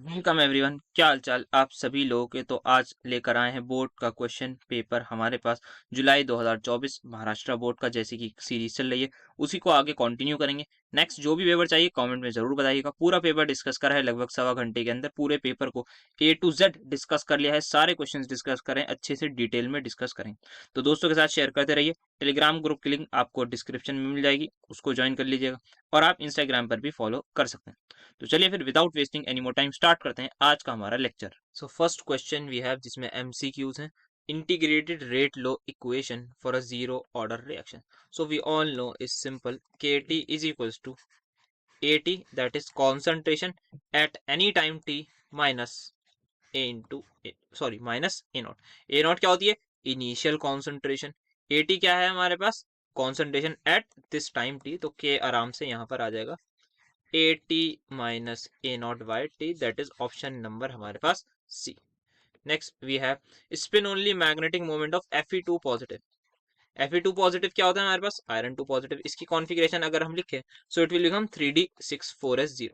Welcome everyone, क्या हाल चाल आप सभी लोगों के। तो आज लेकर आए हैं बोर्ड का क्वेश्चन पेपर हमारे पास जुलाई 2024 महाराष्ट्र बोर्ड का। जैसे कि सीरीज चल रही है उसी को आगे कंटिन्यू करेंगे। नेक्स्ट जो भी पेपर चाहिए कमेंट में जरूर बताइएगा। पूरा पेपर डिस्कस करा है लगभग सवा घंटे के अंदर। पूरे पेपर को A to Z डिस्कस कर लिया है, सारे क्वेश्चन डिस्कस करें, अच्छे से डिटेल में डिस्कस करें। तो दोस्तों के साथ शेयर करते रहिए। टेलीग्राम ग्रुप की लिंक आपको डिस्क्रिप्शन में मिल जाएगी, उसको ज्वाइन कर लीजिएगा। और आप इंस्टाग्राम पर भी फॉलो कर सकते हैं। तो चलिए फिर without wasting any more time start करते हैं आज का हमारा lecture. So first question we have जिसमें एमसीक्यूज हैं। Integrated rate law equation for a zero order reaction. So we all know is simple, KT is equals to AT, that is concentration at any time t minus A into A, sorry minus A naught. A naught क्या होती है? Initial concentration. AT क्या है हमारे पास? Concentration at this time t। तो K आराम से यहाँ पर आ जाएगा AT minus A naught by T, that is option number हमारे पास C। Next we have spin only magnetic moment of Fe2 positive. Fe2 positive क्या होता है हमारे पास? Iron 2 positive. इसकी कॉन्फ़िगरेशन अगर हम लिखें सो इट विल बिकम 3d64s0।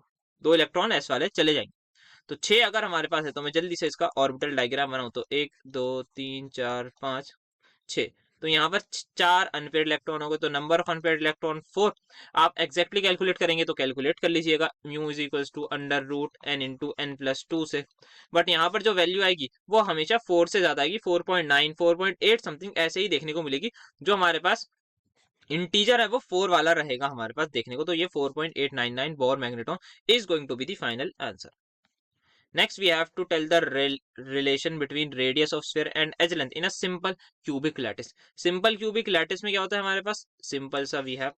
दो इलेक्ट्रॉन एस वाले चले जाएंगे। तो 6 अगर हमारे पास है तो मैं जल्दी से इसका ऑर्बिटल डायग्राम बनाऊं तो 1 2 3 4 5 6। तो यहाँ पर 4 अनपेयर्ड इलेक्ट्रॉन हो गए, तो नंबर ऑफ अनपेयर्ड इलेक्ट्रॉन 4। आप एक्जैक्टली कैलकुलेट करेंगे तो कैलकुलेट कर लीजिएगा, mu is equals to under root n into n plus 2 से। बट यहाँ पर जो वैल्यू आएगी वो हमेशा 4 से ज्यादा आएगी, 4.9 4.8 समथिंग ऐसे ही देखने को मिलेगी। जो हमारे पास इंटीजर है वो 4 वाला रहेगा हमारे पास देखने को। तो ये 4.899 Bohr magneton is going to be the final answer. Next, we have to tell the relation between radius of sphere and edge length in a simple cubic lattice. Simple cubic lattice में क्या होता है हमारे पास? Simple सा we have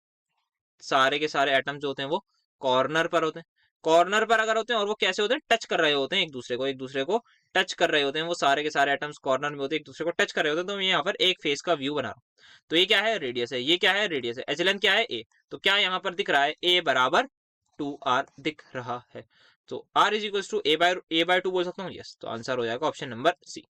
सारे के सारे एटम्स जो होते हैं वो कॉर्नर पर होते हैं। कॉर्नर पर अगर होते हैं और वो कैसे होते हैं? टच कर रहे होते हैं एक दूसरे को टच कर रहे होते हैं। वो सारे के सारे एटम्स कॉर्नर में होते हैं, एक दूसरे को टच कर रहे होते हैं। तो मैं यहाँ पर एक फेस का व्यू बना रहा हूँ। तो ये क्या है? रेडियस है। ये क्या है? रेडियस है। एच लेंथ क्या है? ए। तो क्या यहाँ पर दिख रहा है? ए बराबर 2r दिख रहा है। तो r is equal to A by 2 बोल सकता हूँ। यस, तो आंसर हो जाएगा option number C.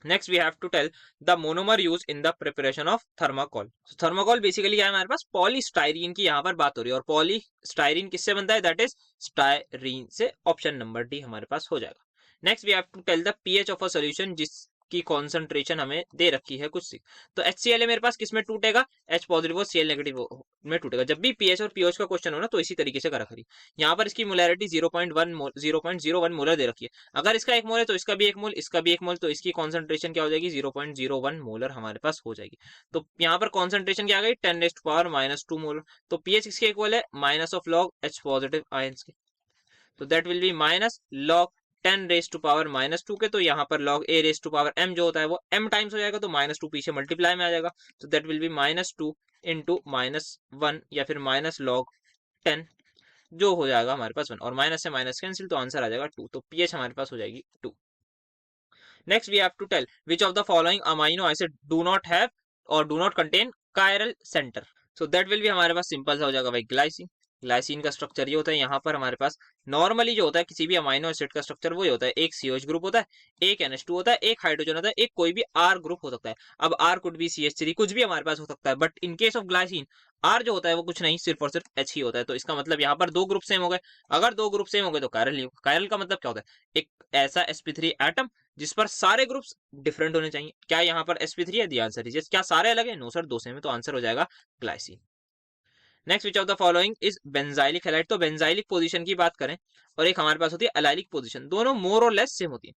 Next we have to tell the monomer use in the preparation of thermocol. Thermocol basically क्या है हमारे पास? पॉलीस्टाइरीन की यहाँ पर बात हो रही है। और पॉलीस्टाइरीन किससे बनता है? दैट इज स्टाइरीन से। ऑप्शन नंबर डी हमारे पास हो जाएगा। Next we have to tell the pH of a solution जिसकी कॉन्सेंट्रेशन हमें दे रखी है कुछ सी। तो HCl मेरे पास किस में टूटेगा? H पॉजिटिव और Cl नेगेटिव में टूटेगा। जब भी पीएच और पीओच का क्वेश्चन हो ना तो इसी तरीके से करा करिए। यहाँ पर इसकी मोलैरिटी 0.01 मोलर दे रखी है। अगर इसका एक मोल है तो इसका भी एक मोल, इसका भी एक मोल, तो इसकी कॉन्सेंट्रेशन क्या हो जाएगी? 0.01 मोलर हमारे पास हो जाएगी। तो यहाँ पर कॉन्सेंट्रेशन क्या आ गई? 10⁻⁻² मोलर। तो पीएच किसके इक्वल है? Minus of log H positive ions के। तो that will B minus log 10⁻⁻² के। तो यहाँ पर log A⁻m जो होता है वो m टाइम्स हो जाएगा। तो -2 पीछे मल्टीप्लाई में आ जाएगा। तो दैट विल बी -2 इंटू -1 या फिर माइनस लॉग 10 जो हो जाएगा हमारे पास 1। और माइनस से माइनस कैंसिल, तो आंसर आ जाएगा 2। तो पीएच हमारे पास हो जाएगी 2। Next we have to tell which of the following amino acid do not have और do not contain chiral centre. So that will be हमारे पास सिंपल सा हो जाएगा भाई ग्लाइसिन। ग्लाइसिन का स्ट्रक्चर ये होता है। यहाँ पर हमारे पास नॉर्मली जो होता है किसी भी अमाइनो एसिड का स्ट्रक्चर वो होता है, एक CH ग्रुप होता है, एक NH2 होता है, एक हाइड्रोजन होता है, एक कोई भी R ग्रुप हो सकता है। अब R कुड बी CH3, कुछ भी हमारे पास हो सकता है। But in case of glycine R जो होता है वो कुछ नहीं, सिर्फ और सिर्फ H ही होता है। तो इसका मतलब यहाँ पर दो ग्रुप सेम हो गए। अगर दो ग्रुप सेम हो गए तो कायरल नहीं होगा। कायरल का मतलब क्या होता है? एक ऐसा sp3 एटम जिस पर सारे ग्रुप्स डिफरेंट होने चाहिए। क्या यहाँ पर sp3 है? दी आंसर इज क्या सारे अलग है? नो सर, दो सेम है। तो आंसर हो जाएगा glycine. Next which of the following is benzylic halide. तो बेंजाइलिक पोजीशन की बात करें और एक हमारे पास होती है एलाइलिक पोजीशन, दोनों मोर और लेस सेम होती है।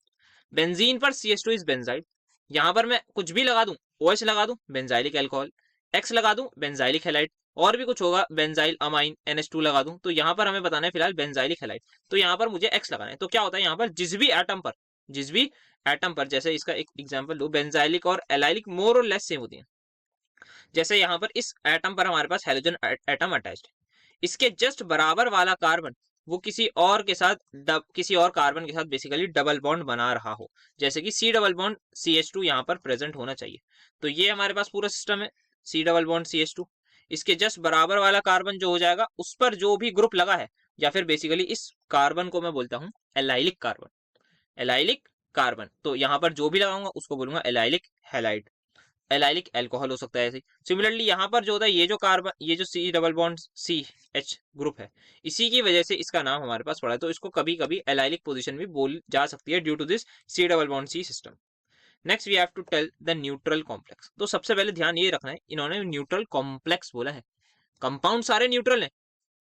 बेंजीन पर CH2 इज बेंजाइल। यहाँ पर मैं कुछ भी लगा दूं, OH लगा दूं बेंजाइलिक अल्कोहल, X लगा दूं बेंजाइलिक हैलाइड, और भी कुछ होगा बेंजाइल अमाइन NH2 लगा दूं। तो यहाँ पर हमें बताना है फिलहाल बेंजाइलिक हैलाइड। तो यहाँ पर मुझे X लगाना है। तो क्या होता है यहाँ पर? जिस भी एटम पर जैसे इसका एक एग्जाम्पल लू, बेंजाइलिक और एलाइलिक मोर और लेस सेम होती है। जैसे यहाँ पर इस एटम पर हमारे पास हेलोजन एटम अटैच्ड है, इसके जस्ट बराबर वाला कार्बन वो किसी और के साथ किसी और कार्बन के साथ बेसिकली डबल बॉन्ड बना रहा हो। जैसे कि C डबल बॉन्ड CH2 यहाँ पर प्रेजेंट होना चाहिए। तो ये हमारे पास पूरा सिस्टम है, C डबल बॉन्ड CH2। इसके जस्ट बराबर वाला कार्बन जो हो जाएगा उस पर जो भी ग्रुप लगा है, या फिर बेसिकली इस कार्बन को मैं बोलता हूँ एलाइलिक कार्बन। एलाइलिक कार्बन, तो यहाँ पर जो भी लगाऊंगा उसको बोलूंगा एलाइलिक हैलाइड। एलाइलिक अल्कोहल हो सकता है ऐसे। सिमिलरली यहाँ पर जो होता है, ये जो कार्बन, ये जो C double bond C H group है, इसी की वजह से इसका नाम हमारे पास पड़ा है, तो इसको कभी कभी एलाइलिक पोजीशन भी बोली जा सकती है due to this C double bond C system. Next we have to tell the neutral complex. तो सबसे पहले ध्यान ये रखना है, इन्होंने न्यूट्रल कॉम्प्लेक्स बोला है, कंपाउंड सारे न्यूट्रल है,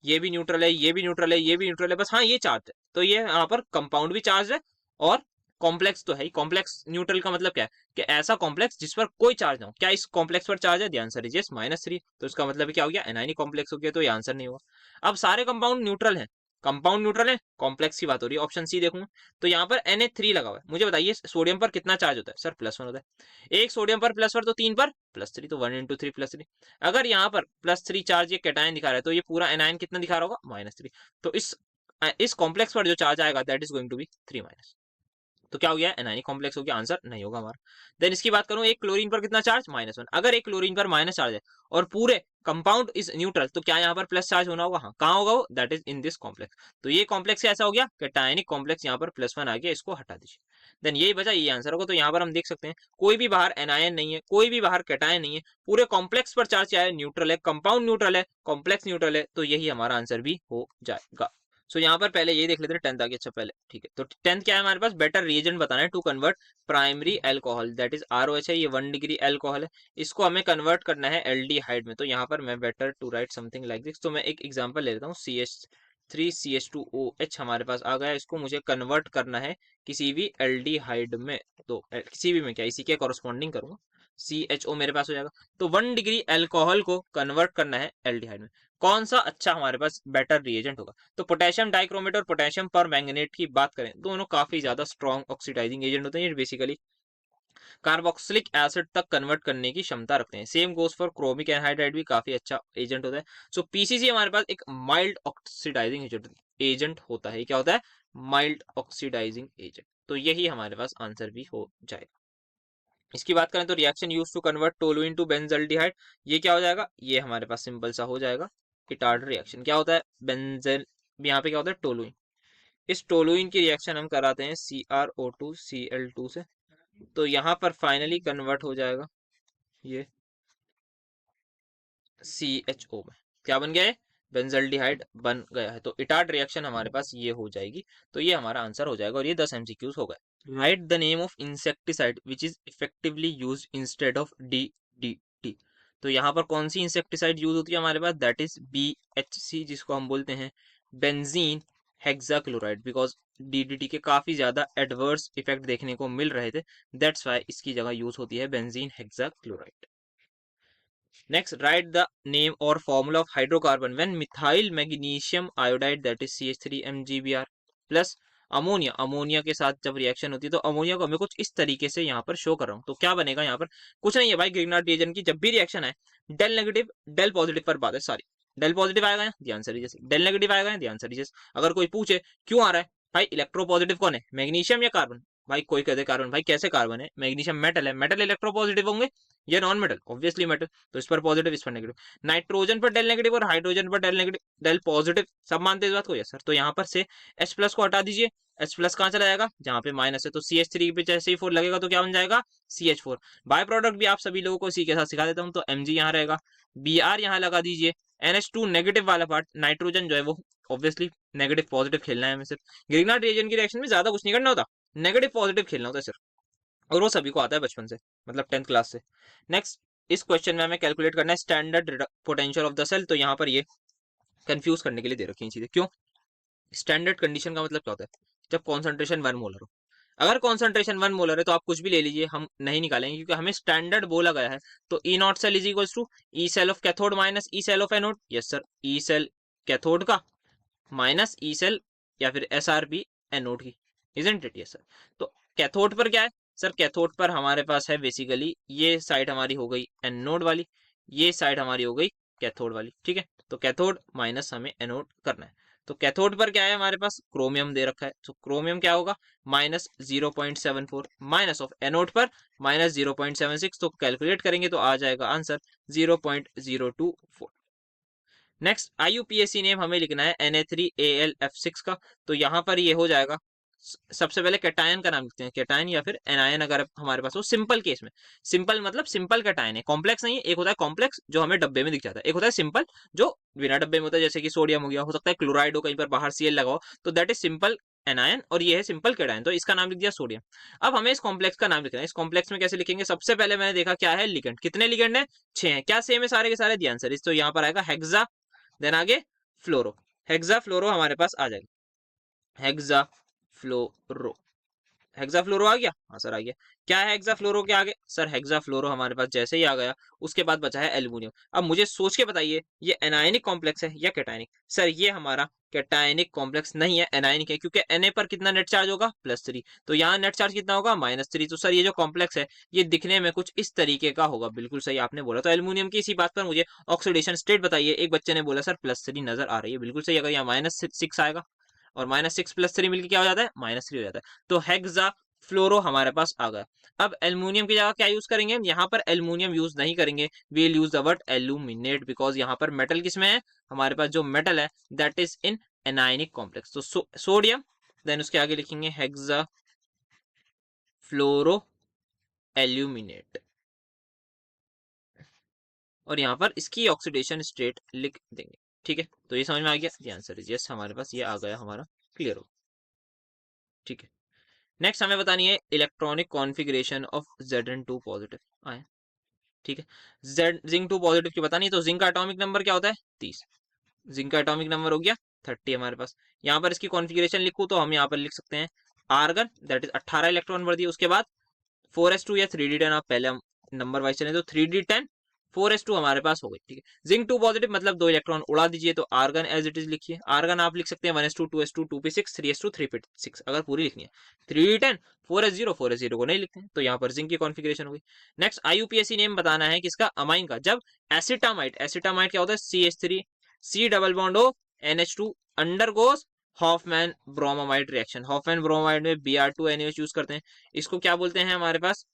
ये भी न्यूट्रल है, ये भी न्यूट्रल है, ये भी न्यूट्रल है, बस हाँ ये चार्ज है, तो ये यहाँ पर कंपाउंड भी चार्ज है और कॉम्प्लेक्स तो है ही। कॉम्प्लेक्स न्यूट्रल का मतलब क्या है कि ऐसा कॉम्प्लेक्स जिस पर कोई चार्ज ना हो। क्या इस कॉम्प्लेक्स पर चार्ज है? The answer is yes, -3। तो इसका मतलब क्या हो गया? एनायनिक कॉम्प्लेक्स हो गया, तो ये आंसर नहीं होगा। अब सारे कंपाउंड न्यूट्रल है, कंपाउंड न्यूट्रल है, कॉम्प्लेक्स की बात हो रही है, ऑप्शन सी देखूंगा। तो यहाँ पर Na3 लगा हुआ है, मुझे बताइए सोडियम पर कितना चार्ज होता है? सर +1 होता है। एक सोडियम पर +1 तो 3 पर +3, तो 1 × 3 +3। अगर यहाँ पर +3 चार्ज ये कैटायन दिखा रहा है, तो ये पूरा एनायन कितना दिखा रहा होगा? -3। तो इस कॉम्प्लेक्स पर जो चार्ज आएगा that is going to be 3-। तो क्या हो गया? एनायनिक कॉम्प्लेक्स हो गया, आंसर नहीं होगा हमारा। देन इसकी बात करूं, एक क्लोरीन पर कितना चार्ज? -1। अगर एक क्लोरीन पर माइनस चार्ज है और पूरे कंपाउंड इज न्यूट्रल, तो क्या यहाँ पर प्लस चार्ज होना होगा? हाँ, कहाँ होगा वो? That is in this complex. तो ये कॉम्प्लेक्स कैसा हो गया? कैटायनिक कॉम्प्लेक्स, यहाँ पर +1 आ गया, इसको हटा दीजिए। देन यही बचा, ये आंसर होगा। तो यहाँ पर हम देख सकते हैं कोई भी बाहर एनायन नहीं है, कोई भी बाहर कैटायन नहीं है, पूरे कॉम्प्लेक्स पर चार्ज क्या है? न्यूट्रल है, कंपाउंड न्यूट्रल है, कॉम्प्लेक्स न्यूट्रल है, तो यही हमारा आंसर भी हो जाएगा। सो यहाँ पर पहले ये देख लेते हैं 10th आगे। अच्छा पहले ठीक है, तो 10th क्या है हमारे पास? बेटर रिएजेंट बताना है to convert primary alcohol, that is ROH है, ये 1 डिग्री अल्कोहल है, इसको हमें कन्वर्ट करना है एल्डिहाइड में। तो यहाँ पर मैं better to write something like this, तो मैं एक एग्जांपल ले लेता हूँ। CH3CH2OH हमारे पास आ गया, इसको मुझे कन्वर्ट करना है किसी भी एल्डिहाइड में, तो किसी भी में क्या, इसी के कॉरस्पॉन्डिंग करूंगा, CHO मेरे पास हो जाएगा। तो 1 डिग्री अल्कोहल को कन्वर्ट करना है एल्डिहाइड में, कौन सा अच्छा हमारे पास बेटर रिएजेंट होगा? तो पोटेशियम डाइक्रोमेट और पोटेशियम परमैंगनेट की बात करें, दोनों काफी ज्यादा स्ट्रॉन्ग ऑक्सीडाइजिंग एजेंट होते हैं, ये बेसिकली कार्बोक्सिलिक एसिड तक कन्वर्ट करने की क्षमता रखते हैं। Same goes for chromic anhydride, भी काफी अच्छा एजेंट होता है। सो पीसीसी हमारे पास एक माइल्ड ऑक्सीडाइजिंग एजेंट होता है। क्या होता है? Mild oxidising agent. तो यही हमारे पास आंसर भी हो जाएगा। इसकी बात करें तो reaction use to convert toluene to benzaldehyde, ये क्या हो जाएगा? ये हमारे पास सिंपल सा हो जाएगा इटार्ड रिएक्शन। क्या होता है? बेंजल, यहाँ पे क्या होता है? टोलुइन। इस टोलुइन की रिएक्शन हम कराते हैं CrO2Cl2 से, तो यहाँ पर फाइनली कन्वर्ट हो जाएगा ये CHO में। क्या बन गया है? बेंजल्डिहाइड बन गया है। तो इटार्ड रिएक्शन हमारे पास ये हो जाएगी, तो ये हमारा आंसर हो जाएगा, और ये 10 MCQs हो गए। Right the name of insecticide which is effectively use instead of DDT। तो यहाँ पर कौन सी इंसेक्टिसाइड यूज होती है हमारे पास? दैट इज BHC, जिसको हम बोलते हैं बेंजीन हेक्साक्लोराइड, बिकॉज DDT के काफी ज्यादा एडवर्स इफेक्ट देखने को मिल रहे थे, दैट्स वाई इसकी जगह यूज होती है benzene hexachloride. Next, write the name or formula of hydrocarbon when methyl magnesium iodide, that is CH3MgBr plus ammonia, ammonia के साथ जब रिएक्शन होती है, तो अमोनिया को हमें कुछ इस तरीके से यहाँ पर शो कर रहा हूँ। तो क्या बनेगा यहाँ पर? कुछ नहीं है भाई, ग्रिग्नार्ड रिएजेंट की जब भी रिएक्शन है, डेल नेगेटिव डेल पॉजिटिव पर बात है सारी। डेल पॉजिटिव आएगा यहाँ, the answer is yes. Del negative आएगा यहाँ, द आंसर इज यस। अगर कोई पूछे क्यों आ रहा है भाई, इलेक्ट्रो पॉजिटिव कौन है, मैग्नीशियम या कार्बन? भाई कोई कहते कार्बन, भाई कैसे कार्बन है? मैग्नीशियम मेटल है, मेटल इलेक्ट्रो पॉजिटिव होंगे या नॉन मेटल? Obviously metal. तो इस पर पॉजिटिव, इस पर नेगेटिव। नाइट्रोजन पर डेल नेगेटिव और हाइड्रोजन पर डेल नेगेटिव डेल पॉजिटिव, सब मानते हैं इस बात को? Yes sir. तो यहाँ पर से H+ को हटा दीजिए, H+ कहाँ चला जाएगा? जहाँ पे माइनस है। तो CH3 पे जैसे ही 4 लगेगा तो क्या बन जाएगा? CH4। बाय प्रोडक्ट भी आप सभी लोगों को सी के साथ सिखा देता हूँ, तो Mg यहाँ रहेगा, Br यहाँ लगा दीजिए, NH2 नेगेटिव वाला पार्ट, नाइट्रोजन जो है वो ऑब्वियसली नेगेटिव पॉजिटिव खेलना है हमें सिर्फ। ग्रिग्नार्ड रिएजेंट की रिएक्शन में ज्यादा कुछ नहीं करना होता, नेगेटिव पॉजिटिव खेलना होता है सिर्फ, और वो सभी को आता है बचपन से, मतलब 10th क्लास से। नेक्स्ट, इस क्वेश्चन में हमें कैलकुलेट करना है standard potential of the cell. तो यहाँ पर ये कंफ्यूज करने के लिए दे रखी है चीजें। क्यों? स्टैंडर्ड कंडीशन का मतलब क्या होता है? जब कॉन्सेंट्रेशन 1 मोलर हो। अगर कॉन्सेंट्रेशन 1 मोलर है तो आप कुछ भी ले लीजिए, हम नहीं निकालेंगे क्योंकि हमें स्टैंडर्ड बोला गया है। तो E not cell is equals to E cell of cathode minus E cell of anode. Yes sir, E cell cathode का माइनस ई सेल या फिर SRB एनोड की, इजंट इट? Yes sir. तो कैथोड पर क्या है सर? कैथोड पर हमारे पास है बेसिकली ये साइड हमारी हो गई एनोड वाली, ये साइड हमारी हो गई कैथोड वाली, ठीक है। तो कैथोड माइनस हमें एनोड करना है। तो कैथोड पर क्या है हमारे पास? क्रोमियम दे रखा है, तो क्रोमियम क्या होगा? -0.74, माइनस ऑफ एनोड पर -0.76, तो कैलकुलेट करेंगे तो आ जाएगा आंसर 0.024। नेक्स्ट, IUPAC नेम हमें लिखना है Na3AlF6 का, तो यहाँ पर ये हो जाएगा सबसे पहले कैटायन का नाम लिखते हैं, कैटायन या फिर एनायन अगर हमारे पास हो सिंपल केस में। सिंपल मतलब सिंपल कैटायन है, कॉम्प्लेक्स नहीं है। एक होता है कॉम्प्लेक्स जो हमें डब्बे में दिख जाता है, एक होता है सिंपल जो बिना डब्बे में होता है, जैसे कि सोडियम हो गया, हो सकता है क्लोराइड हो, कहीं पर बाहर सीएल लगा हो, तो दैट इज सिंपल एनायन, और ये है सिंपल कैटायन, तो इसका नाम लिख दिया सोडियम। अब हमें इस कॉम्प्लेक्स का नाम लिखना है। इस कॉम्प्लेक्स में कैसे लिखेंगे? सबसे पहले मैंने देखा क्या है, लिगेंड। कितने लिगेंड है? 6 है। क्या सेम है सारे के सारे? दी आंसर इज, तो यहाँ पर आएगा हेक्सा, देन आगे फ्लोरो। हेक्सा फ्लोरो हमारे पास आ जाएगा, हेक्सा फ्लोरो। हेक्साफ्लोरो आ गया, हाँ सर आ गया। क्या है हेक्साफ्लोरो के आगे? सर हेक्साफ्लोरो हमारे पास जैसे ही आ गया, उसके बाद बचा है एल्युमिनियम। अब मुझे सोच के बताइए ये एनायनिक कॉम्प्लेक्स है या कैटायनिक? सर ये हमारा कैटायनिक कॉम्प्लेक्स नहीं है, एनायनिक है, क्योंकि Na पर कितना नेट चार्ज होगा? +3। तो यहाँ नेट चार्ज कितना होगा? -3। तो सर ये जो कॉम्प्लेक्स है ये दिखने में कुछ इस तरीके का होगा। बिल्कुल सही आपने बोला। तो एल्युमिनियम की इसी बात पर मुझे ऑक्सीडेशन स्टेट बताइए। एक बच्चे ने बोला सर +3 नजर आ रही है, बिल्कुल सही। अगर यहाँ -6 आएगा और -6 +3 मिलकर क्या हो जाता है? -3 हो जाता है। तो हेक्सा फ्लोरो हमारे पास आ गया। अब एल्युमिनियम की जगह क्या यूज करेंगे हम? यहाँ पर एल्युमिनियम यूज नहीं करेंगे, we will use the word aluminate, because यहाँ पर मेटल किसमें है? हमारे पास जो मेटल है that is in anionic complex. तो सोडियम, देन उसके आगे लिखेंगे हेक्सा फ्लोरो एल्यूमिनेट, और यहाँ पर इसकी ऑक्सीडेशन स्टेट लिख देंगे। ठीक है, तो ये समझ में आ गया? द आंसर इज यस, हमारे पास ये आ गया हमारा, क्लियर हो। ठीक है, नेक्स्ट हमें बतानी है electronic configuration of Zn2 positive आए। ठीक है, जिंक 2 पॉजिटिव की बतानी है, तो जिंक का एटॉमिक नंबर क्या होता है? 30। जिंक का एटॉमिक नंबर हो गया 30 हमारे पास। यहाँ पर इसकी कॉन्फ़िगरेशन लिखूँ तो हम यहाँ पर लिख सकते हैं आर्गन, दैट इज 18 इलेक्ट्रॉन भर दिए, उसके बाद 4s2 या 3d10, आप पहले हम नंबर वाइज चले तो 3d10 4s2 हमारे पास हो गई। ठीक है, जिंक 2 पॉजिटिव मतलब 2 इलेक्ट्रॉन उड़ा दीजिए, तो आर्गन एज इट इज लिखिए। आर्गन आप लिख सकते हैं 1s2 2s2 2p6 3s2 3p6 अगर पूरी लिखनी है। 3d10 4s0 को नहीं लिखते हैं, तो यहाँ पर जिंक की कॉन्फ़िगरेशन होगी। नेक्स्ट IUPAC नेम बताना है किसका? अमाइन का। जब एसिटामाइड, एसिटामाइड क्या होता है? CH3 C double bond O NH2 undergoes Hofmann bromamide reaction. Hofmann bromamide में Br2NaOH यूज करते हैं। इसको क्या बोलते हैं हमारे पास?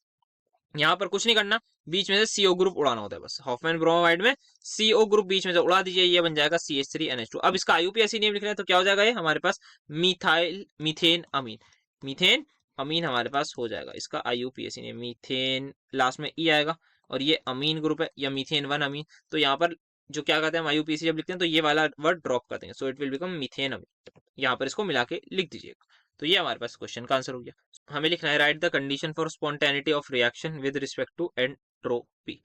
यहाँ पर कुछ नहीं करना, बीच में से CO ग्रुप उड़ाना होता है बस। हॉफमैन ब्रोमाइड में CO ग्रुप बीच में से उड़ा दीजिए, ये बन जाएगा CH3NH2। अब इसका IUPAC नेम लिखना है तो क्या हो जाएगा? ये हमारे पास मिथाइल मीथेन अमीन, मीथेन अमीन हमारे पास हो जाएगा इसका IUPAC नेम। मीथेन लास्ट में E आएगा, और ये अमीन ग्रुप है या मीथेन 1 अमीन। तो यहाँ पर जो क्या कहते हैं हम IUPAC जब लिखते हैं तो ये वाला वर्ड ड्रॉप कर देंगे, so it will become methane amine. यहाँ पर इसको मिला के लिख दीजिएगा। तो ये हमारे पास क्वेश्चन का आंसर हो गया। हमें लिखना है write the condition for spontaneity of reaction with respect to entropy.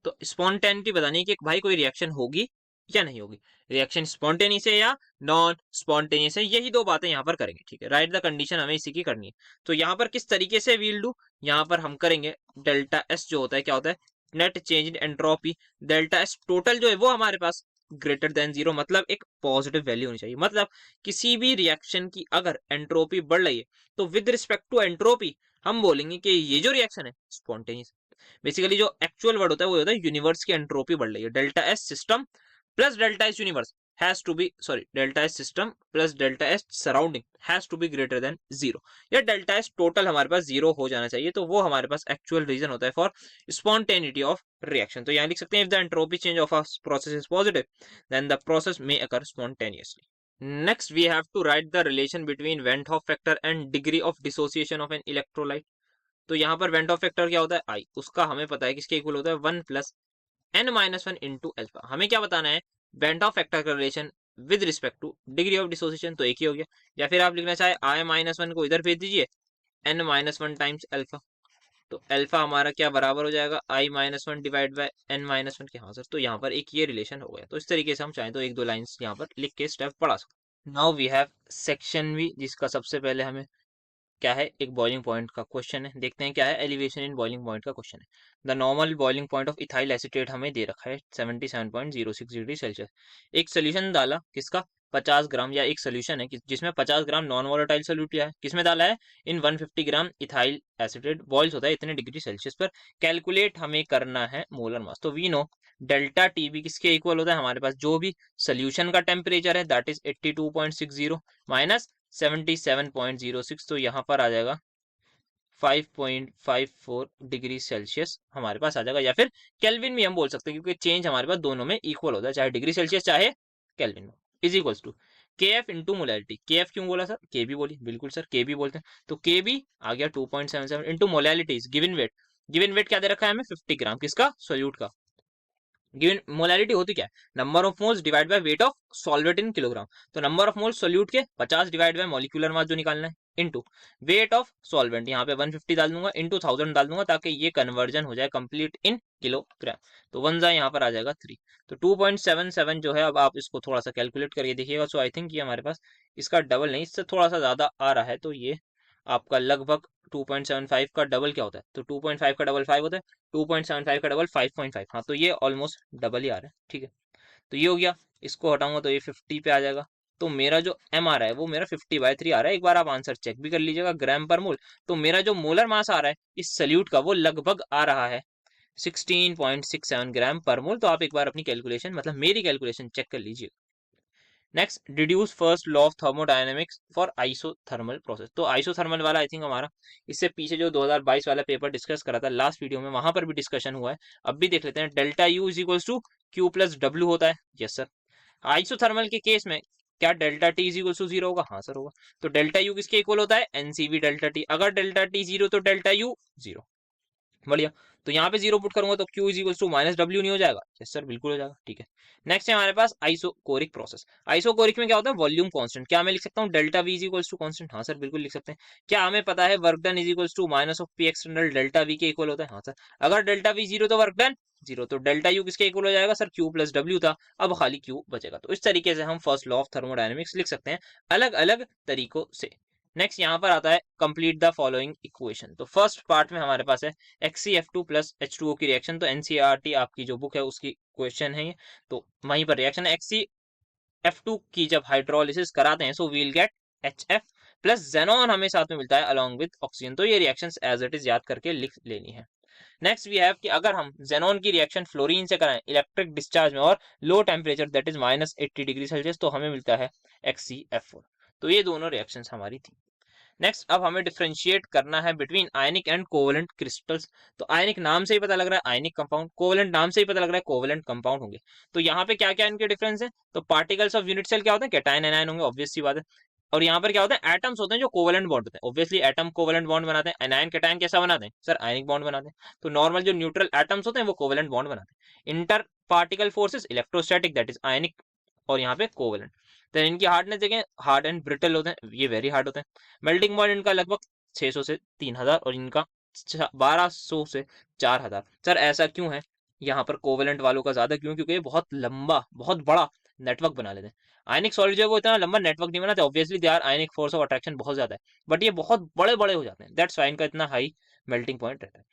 तो स्पॉन्टेनिटी बतानी है कि भाई कोई रिएक्शन होगी या नहीं होगी, रिएक्शन स्पॉन्टेनियस है या नॉन स्पॉन्टेनियस है, यही दो बातें यहाँ पर करेंगे। ठीक है, राइट द कंडीशन हमें इसी की करनी है। तो यहाँ पर किस तरीके से वील डू? यहाँ पर हम करेंगे डेल्टा एस जो होता है, क्या होता है? Net change in entropy. Delta S total जो है वो हमारे पास ग्रेटर देन 0, मतलब एक पॉजिटिव वैल्यू होनी चाहिए। मतलब किसी भी रिएक्शन की अगर एंट्रोपी बढ़ रही है तो विद रिस्पेक्ट टू एंट्रोपी हम बोलेंगे कि ये जो रिएक्शन है स्पॉन्टेनियस। बेसिकली जो एक्चुअल वर्ड होता है वो होता है यूनिवर्स की एंट्रोपी बढ़ रही है। Delta S system plus delta S universe has to be, sorry, delta S system plus delta S surrounding has to be greater than 0, या डेल्टा एस टोटल हमारे पास 0 हो जाना चाहिए। तो वो हमारे पास एक्चुअल रीजन होता है फॉर स्पॉन्टेनिटी ऑफ रिएक्शन। तो यहाँ लिख सकते हैं if the entropy change of a process is positive then the process may occur spontaneously. Next, we have to write the relation between Van 't Hoff factor and degree of dissociation of an electrolyte. तो यहाँ पर Van 't Hoff factor क्या होता है? I, उसका हमें पता है किसके इक्वल होता है? 1 प्लस n-1 इंटू अल्फा। हमें क्या बताना है? Van 't Hoff factor का relation with respect two degree of dissociation, तो एक ही हो गया। या फिर आप लिखना चाहे I-1 को इधर भेज दीजिए, n-1 टाइम्स अल्फा। तो अल्फा हमारा क्या बराबर हो जाएगा? I-1 डिवाइड बाय n-1 के। हाँ सर, तो यहाँ पर एक ये रिलेशन हो गया। तो इस तरीके से हम चाहें तो एक दो लाइंस यहाँ पर लिख के स्टेप पढ़ा सकते हैं। Now we have section B, जिसका सबसे पहले हमें क्या है? एक बॉइलिंग पॉइंट का क्वेश्चन है। देखते हैं क्या है। एलिवेशन इन बॉइलिंग पॉइंट का क्वेश्चन है। The normal boiling point of ethyl acetate हमें दे रखा है 77.06 डिग्री सेल्सियस। एक सोल्यूशन डाला किसका? 50 ग्राम, या एक सोल्यूशन है जिसमें 50 ग्राम नॉन वोलेटाइल सोल्यूट लिया है। किसमें डाला है? इन 150 ग्राम इथाइल एसीटेट, बॉइल्स होता है इतने डिग्री सेल्सियस पर। कैलकुलेट हमें करना है मोलर मास। तो वी नो डेल्टा टीबी किसके इक्वल होता है? हमारे पास जो भी सोल्यूशन का टेम्परेचर है दैट इज 82.60 माइनस 77.06, तो यहाँ पर आ जाएगा 5.54 डिग्री सेल्सियस हमारे पास आ जाएगा। या फिर केल्विन भी हम बोल सकते हैं, क्योंकि चेंज हमारे पास दोनों में इक्वल होता है, चाहे डिग्री सेल्सियस चाहे केल्विन में। इज इक्वल्स टू के एफ इंटू मोलैलिटी, के एफ क्यों बोला सर, के बी बोली, बिल्कुल सर के बी बोलते हैं, तो के बी आ गया 2.77 into molalities given weight, given weight क्या दे रखा है हमें 50 ग्राम, किसका, सोल्यूट का। गिवन मोलैलिटी होती क्या है, number of moles divide by weight of solvate in kilogram, तो नंबर ऑफ मोल्स सोल्यूट के 50 डिवाइड बाय मॉलिक्यूलर मास जो निकालना है, इनटू वेट ऑफ सॉल्वेंट, यहाँ पे 150 डाल दूंगा, इनटू 1000 डाल दूंगा, ताकि ये कन्वर्जन हो जाए कंप्लीट इन किलोग्राम, तो वन जा यहाँ पर आ जाएगा 3, तो 2.77 जो है, अब आप इसको थोड़ा सा कैलकुलेट करके देखिएगा, सो आई थिंक ये हमारे पास इसका डबल नहीं, इससे थोड़ा सा ज्यादा आ रहा है, तो ये आपका लगभग 2.75 का डबल क्या होता है, तो 2.5 का डबल 5 होता है, 2.75 का डबल 5.5, हाँ तो ये ऑलमोस्ट डबल ही आ रहा है, ठीक है। तो ये हो गया, इसको हटाऊंगा तो ये 50 पे आ जाएगा, तो मेरा जो एम आ रहा है वो मेरा 50/3 आ रहा है, एक बार आप आंसर चेक भी कर लीजिएगा ग्राम पर मोल, तो मेरा जो मोलर मास आ रहा है इस सल्यूट का वो लगभग आ रहा है 16.67 ग्राम पर मोल, तो आप एक बार अपनी कैलकुलेशन मतलब मेरी कैलकुलेशन चेक कर लीजिए। Next, deduce first law of thermodynamics for isothermal process, तो आइसोथर्मल वाला आई थिंक हमारा इससे पीछे जो 2022 वाला पेपर डिस्कस करा था लास्ट वीडियो में, वहां पर भी डिस्कशन हुआ है, अब भी देख लेते हैं। Delta U is equals to Q plus W होता है, यस सर। आइसोथर्मल के केस में क्या delta T is equal to 0 होगा, हाँ सर होगा, तो डेल्टा यू किसके इक्वल होता है, एनसीवी डेल्टा टी, अगर डेल्टा टी 0 तो डेल्टा यू 0, बढ़िया। तो यहाँ पे 0 पुट करूंगा तो Q is equals to minus W नहीं हो जाएगा, यस सर बिल्कुल हो जाएगा, ठीक है। नेक्स्ट है हमारे पास आइसोकोरिक प्रोसेस, आइसोकोरिक में क्या होता है, वॉल्यूम कांस्टेंट, क्या मैं लिख सकता हूँ delta V is equals to constant, हाँ सर बिल्कुल लिख सकते हैं। क्या हमें पता है work done is equals to minus of P external delta V के इक्वल होता है, हाँ सर। अगर डेल्टा वी 0 तो वर्क डन 0, तो डेल्टा यू किसके इक्वल हो जाएगा सर, Q प्लस डब्ल्यू था, अब खाली Q बचेगा, तो इस तरीके से हम फर्स्ट लॉ ऑफ थर्मोडायनेमिक्स लिख सकते हैं अलग अलग तरीकों से। नेक्स्ट यहाँ पर आता है कंप्लीट द फॉलोइंग इक्वेशन, तो फर्स्ट पार्ट में हमारे पास है XeF2 प्लस H2O की रिएक्शन, तो NCERT आपकी जो बुक है उसकी क्वेश्चन है ये, तो वहीं पर रिएक्शन है XeF2 की जब हाइड्रोलिसिस कराते हैं so we'll get HF plus xenon हमें साथ में मिलता है अलॉन्ग विद ऑक्सीजन, तो ये रिएक्शंस एज इट इज याद करके लिख लेनी है। नेक्स्ट वी हैव कि अगर हम जेनॉन की रिएक्शन फ्लोरीन से कराएं इलेक्ट्रिक डिस्चार्ज में और low temperature that is -80 degree Celsius, तो हमें मिलता है XeF4, तो ये दोनों रिएक्शंस हमारी थी। नेक्स्ट, अब हमें डिफरेंशिएट करना है between ionic and covalent crystals, तो आयनिक नाम से ही पता लग रहा है आयनिक कंपाउंड, कोवेलेंट नाम से ही पता लग रहा है कोवेलेंट कंपाउंड होंगे, तो यहाँ पे क्या क्या इनके डिफरेंस है, तो पार्टिकल्स ऑफ यूनिट सेल क्या होते हैं, कैटायन एनायन होंगे, ऑब्वियस सी बात है। और यहाँ पर क्या होता है, एटम्स होते हैं जो कोवेलेंट बॉन्ड होते हैं, ऑब्वियसली एटम कोवेलेंट बॉन्ड बनाते हैं, एनायन कैटायन कैसा बनाते हैं सर, आयनिक बॉन्ड बनाते हैं, तो नॉर्मल जो न्यूट्रल एटम्स होते हैं वो कोवेलेंट बॉन्ड बनाते हैं। Inter particle forces electrostatic that is आयनिक, और यहाँ पे कोवेलेंट। देन इनकी हार्डनेस देखें, हार्ड एंड ब्रिटल होते हैं, ये वेरी हार्ड होते हैं। मेल्टिंग पॉइंट इनका लगभग 600 से 3000 और इनका 1200 से 4000। सर ऐसा क्यों है, यहाँ पर कोवेलेंट वालों का ज्यादा क्यों, क्योंकि ये बहुत लंबा बहुत बड़ा नेटवर्क बना लेते हैं। आयनिक सॉलिड जो है वो इतना लंबा नेटवर्क नहीं बनाते, obviously they are ionic force of attraction बहुत ज्यादा है, बट ये बहुत बड़े बड़े हो जाते हैं, दैट्स वाई इनका इतना हाई मेल्टिंग पॉइंट रहता है।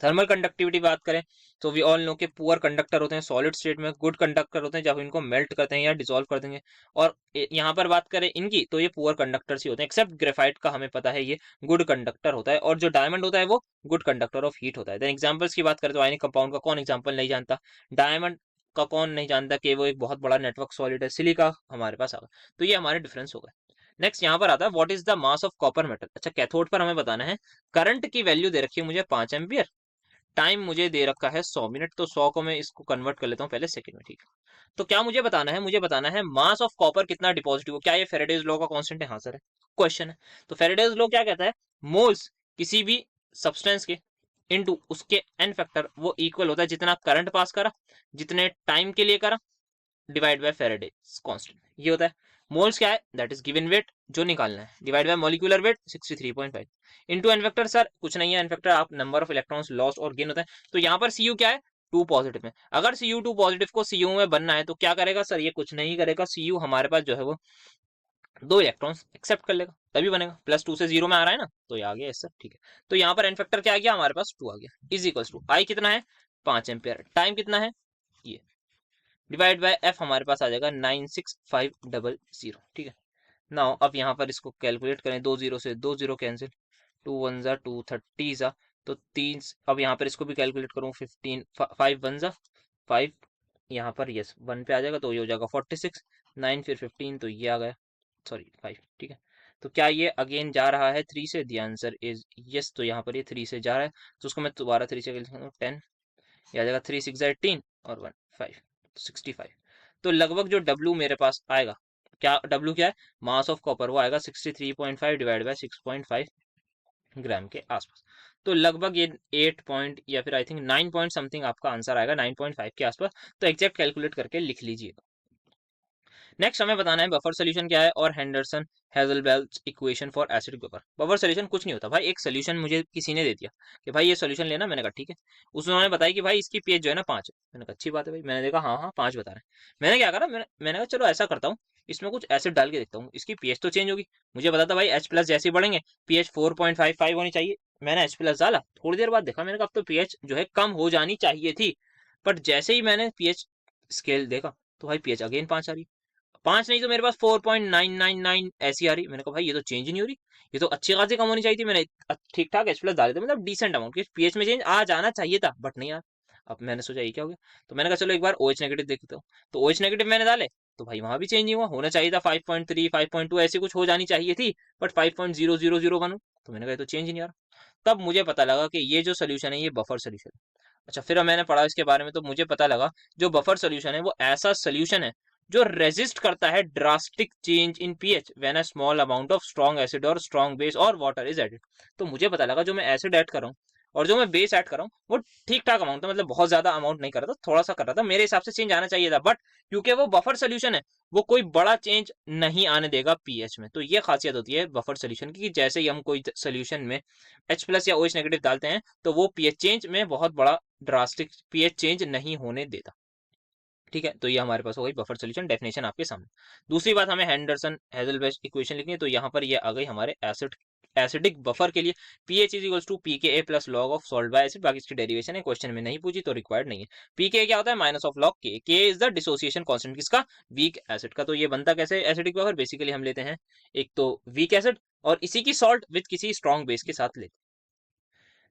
थर्मल कंडक्टिविटी बात करें तो वी ऑल नो के पुअर कंडक्टर होते हैं सॉलिड स्टेट में, गुड कंडक्टर होते हैं जब इनको मेल्ट करते हैं या डिसॉल्व कर देंगे, और यहाँ पर बात करें इनकी तो ये पुअर कंडक्टर्स ही होते हैं, एक्सेप्ट ग्रेफाइट का हमें पता है ये गुड कंडक्टर होता है, और जो डायमंड होता है वो गुड कंडक्टर ऑफ हीट होता है। देन एग्जाम्पल्स की बात करें तो आयनिक कंपाउंड का कौन एग्जाम्पल नहीं जानता, डायमंड का कौन नहीं जानता कि वो एक बहुत बड़ा नेटवर्क सॉलिड है, सिलिका हमारे पास आ गया, तो ये हमारे डिफरेंस हो गए। नेक्स्ट यहाँ पर आता है what is the mass of copper metal, अच्छा कैथोड पर हमें बताना है, करंट की वैल्यू दे रखी है मुझे 5 एम्पियर, टाइम मुझे दे रखा है 100 मिनट, तो 100 को मैं इसको कन्वर्ट कर लेता हूँ पहले सेकंड में, ठीक है। तो क्या मुझे बताना है, मुझे बताना है मास ऑफ कॉपर कितना डिपॉजिट हुआ, क्या ये फेरेडेज लॉ का कांस्टेंट है, हाँ सर है, क्वेश्चन है। तो फेरेडेज लॉ क्या कहता है, मोल्स किसी भी सब्सटेंस के इनटू उसके एन फैक्टर वो इक्वल होता है जितना करंट पास करा, जितने टाइम के लिए करा, डिवाइड बाय फेरेडेज कांस्टेंट, ये होता है। मोल्स क्या है, दैट इज गिवन वेट जो निकालना है, divide by molecular weight 63.5 into N factor, sir कुछ नहीं है, एन फैक्टर आप नंबर ऑफ इलेक्ट्रॉन्स लॉस और गेन होता है, तो यहाँ पर Cu क्या है, 2 पॉजिटिव में, अगर Cu 2 पॉजिटिव को Cu में बनना है तो क्या करेगा सर, ये कुछ नहीं करेगा, Cu हमारे पास जो है वो 2 इलेक्ट्रॉन्स एक्सेप्ट कर लेगा तभी बनेगा, +2 से 0 में आ रहा है ना, तो ये आ गया सर, ठीक है। तो यहाँ पर एन फैक्टर क्या आ गया, हमारे पास 2 आ गया, इज इक्वल्स टू आई कितना है 5 एम्पियर, टाइम कितना है ये, डिवाइड बाय एफ हमारे पास आ जाएगा 96500, ठीक है। नाउ अब यहाँ पर इसको कैलकुलेट करें, 2 0 से 2 0 कैंसिल, 2 1 जा 2 30 जा, तो 3, अब यहाँ पर इसको भी कैलकुलेट करूँ 15 5 1 जा 5, यहाँ पर यस 1 पे आ जाएगा तो ये हो जाएगा 46, 9 फिर 15 तो ये आ गया, सॉरी 5, ठीक है। तो क्या ये अगेन जा रहा है 3 से, द आंसर इज यस, तो यहाँ पर ये 3 से जा रहा है, तो उसको मैं दोबारा 3 से कैलकुलेट करूँ 10, ये आ जाएगा 3 6 18 और 1 5, 65, तो लगभग जो W मेरे पास आएगा क्या W क्या है, मास ऑफ कॉपर, वो आएगा 63.5 डिवाइड बाय 6.5 ग्राम के आसपास। तो लगभग ये 8 पॉइंट या फिर आई थिंक 9 पॉइंट समथिंग आपका आंसर आएगा, 9.5 के आसपास। तो एग्जैक्ट कैलकुलेट करके लिख लीजिएगा। नेक्स्ट हमें बताना है बफर सोल्यूशन क्या है और Henderson Hasselbalch equation for acidic buffer. Buffer solution कुछ नहीं होता भाई, एक सोल्यूशन मुझे किसी ने दे दिया कि भाई ये सोल्यूशन लेना, मैंने कहा ठीक है। उसने बताया कि भाई इसकी पीएच जो है ना 5 है, मैंने कहा अच्छी बात है भाई, मैंने देखा हाँ हाँ 5 बता रहे हैं। मैंने क्या करा, मैंने कहा चलो ऐसा करता हूँ, इसमें कुछ एसिड डाल के देखता हूँ, इसकी पीएच तो चेंज होगी। मुझे पता था भाई H प्लस जैसे ही बढ़ेंगे पीएच 4.55 होनी चाहिए। मैंने H प्लस डाला, थोड़ी देर बाद देखा, मैंने कहा अब तो पीएच जो है कम हो जानी चाहिए थी। बट जैसे ही मैंने पीएच स्केल देखा तो भाई पीएच अगेन 5 आ रही। 5 नहीं तो मेरे पास 4.999 ऐसी आ रही। मैंने कहा भाई ये तो चेंज ही नहीं हो रही, ये तो अच्छी खासी कम होनी चाहिए थी। मैंने ठीक ठाक H प्लस डाले थे, मतलब डिसेंट अमाउंट के पीएच में चेंज आ जाना चाहिए था, बट नहीं यार। अब मैंने सोचा ये क्या हो गया, तो मैंने कहा चलो एक बार OH नेगेटिव देखता हूँ। तो OH नेगेटिव मैंने डाले तो भाई वहां भी चेंज नहीं हुआ, होना चाहिए था 5.3 5.2 ऐसी कुछ हो जानी चाहिए थी, बट 5.0001। तो मैंने कहा ये तो चेंज ही नहीं आ रहा। तब मुझे पता लगा कि ये जो सोल्यूशन है ये बफर सोल्यूशन है। अच्छा, फिर मैंने पढ़ा इसके बारे में तो मुझे पता लगा जो बफर सोल्यूशन है वो ऐसा सोल्यूशन है जो रेजिस्ट करता है drastic change in pH when a small amount of strong acid और स्ट्रॉन्ग बेस और वाटर इज एडेड। तो मुझे पता लगा जो मैं एसिड ऐड कर रहा हूँ और जो मैं बेस ऐड कर रहा हूँ वो ठीक ठाक अमाउंट था, मतलब बहुत ज्यादा अमाउंट नहीं कर रहा था, थोड़ा सा कर रहा था, मेरे हिसाब से चेंज आना चाहिए था, बट क्योंकि वो बफर सोल्यूशन है वो कोई बड़ा चेंज नहीं आने देगा पीएच में। तो ये खासियत होती है बफर सोल्यूशन की कि जैसे ही हम कोई सोल्यूशन में H प्लस या OH नेगेटिव डालते हैं तो वो पीएच चेंज में बहुत बड़ा ड्रास्टिक पीएच चेंज नहीं होने देता। ठीक है, तो ये हमारे पास हो गई बफर सोल्यूशन डेफिनेशन आपके सामने। दूसरी बात, हमें हेंडरसन हेजलबेस्ट इक्वेशन लिखनी है, तो यहाँ पर ये आ गई हमारे एसिडिक बफर के लिए pH is equals to pK plus log of salt by acid. बाकी इसकी डेरिवेशन है, क्वेश्चन में नहीं पूछी तो रिक्वायर्ड नहीं है। पीके क्या होता है, माइनस ऑफ लॉग के। के इज द डिसोसिएशन कांस्टेंट किसका, वीक एसिड का। तो ये बनता कैसे एसिडिक बफर, बेसिकली हम लेते हैं एक तो वीक एसिड और इसी की सॉल्ट विद किसी स्ट्रॉन्ग बेस के साथ लेते हैं।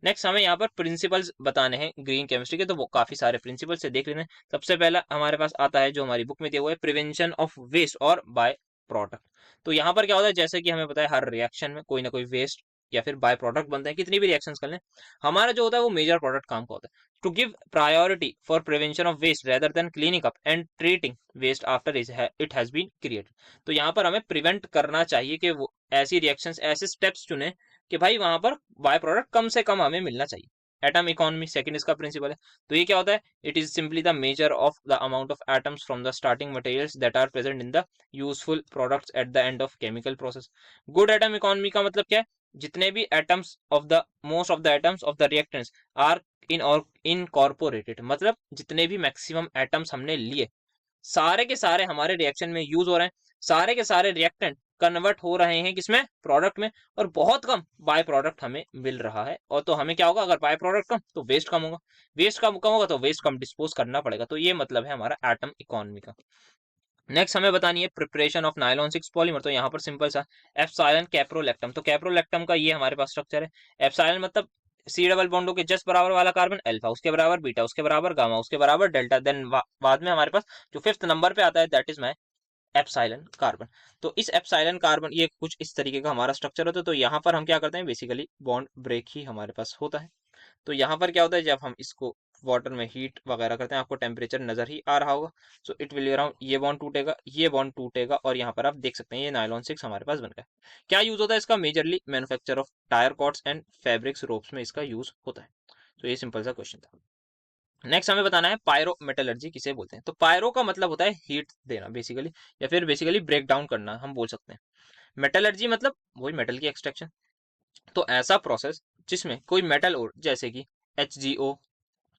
नेक्स्ट हमें यहाँ पर प्रिंसिपल्स बताने हैं ग्रीन केमिस्ट्री के, तो वो काफी सारे प्रिंसिपल्स से देख लेते हैं। सबसे पहला हमारे पास आता है जो हमारी बुक में दिया हुआ है, प्रिवेंशन ऑफ वेस्ट और बाय प्रोडक्ट। तो यहाँ पर क्या होता है, जैसे कि हमें पता है हर रिएक्शन में कोई ना कोई वेस्ट या फिर बाय प्रोडक्ट बनते हैं, कितनी भी रिएक्शंस कर लें, हमारा जो होता है वो मेजर प्रोडक्ट काम का होता है to give priority for prevention of waste rather than cleaning up and treating waste after it has been created. तो यहाँ पर हमें प्रिवेंट करना चाहिए कि वो ऐसी रिएक्शंस ऐसे स्टेप्स चुने कि भाई वहां पर बाय प्रोडक्ट कम से कम हमें मिलना चाहिए। एटम इकोनॉमी सेकंड इसका प्रिंसिपल है। तो ये क्या होता है, it is simply the measure of the amount of atoms from the starting materials that are present in the useful products at the end of chemical process. Good atom economy का मतलब क्या है, जितने भी atoms of the most of the atoms of the reactants are in और incorporated, मतलब जितने भी मैक्सिमम एटम्स हमने लिए सारे के सारे हमारे रिएक्शन में यूज हो रहे हैं, सारे के सारे रिएक्टेंट कन्वर्ट हो रहे हैं किसमें, प्रोडक्ट में, और बहुत कम बाय प्रोडक्ट हमें मिल रहा है। और तो हमें क्या होगा, अगर बाय प्रोडक्ट कम तो वेस्ट कम होगा, वेस्ट कम होगा तो वेस्ट कम डिस्पोज करना पड़ेगा। तो ये मतलब है हमारा एटम इकोनॉमी का। नेक्स्ट हमें बतानी है प्रिपरेशन ऑफ नायलॉन 6 पॉलीमर। तो यहाँ पर सिंपल सा एप्सिलॉन कैप्रोलैक्टम। तो कैप्रोलैक्टम का ये हमारे पास स्ट्रक्चर है। एप्सिलॉन मतलब सी डबल बॉन्डो के जस्ट बराबर वाला कार्बन, अल्फा उसके बराबर, बीटा उसके बराबर, गामा उसके बराबर, डेल्टा, देन बाद में हमारे पास जो 5th नंबर पे आता है that is my epsilon carbon. तो इस एप्सिलॉन कार्बन ये कुछ इस तरीके का हमारा स्ट्रक्चर होता है। तो यहाँ पर हम क्या करते हैं, बेसिकली बॉन्ड ब्रेक ही हमारे पास होता है। तो यहाँ पर क्या होता है, जब हम इसको वाटर में हीट वगैरह करते हैं, आपको टेम्परेचर नजर ही आ रहा होगा। सो इट विल अराउंड, ये बॉन्ड टूटेगा, ये बॉन्ड टूटेगा, और यहाँ पर आप देख सकते हैं ये नायलॉन 6 हमारे पास बन गया। क्या यूज होता है इसका, majorly manufacture of tyre cords and fabrics ropes में इसका यूज होता है। तो ये सिंपल सा क्वेश्चन था। नेक्स्ट हमें बताना है पायरो मेटलर्जी किसे बोलते हैं। तो पायरो का मतलब होता है हीट देना बेसिकली, या फिर बेसिकली ब्रेक डाउन करना हम बोल सकते हैं। मेटलर्जी मतलब वही मेटल की एक्सट्रैक्शन। तो ऐसा प्रोसेस जिसमें कोई मेटल और, जैसे कि HgO,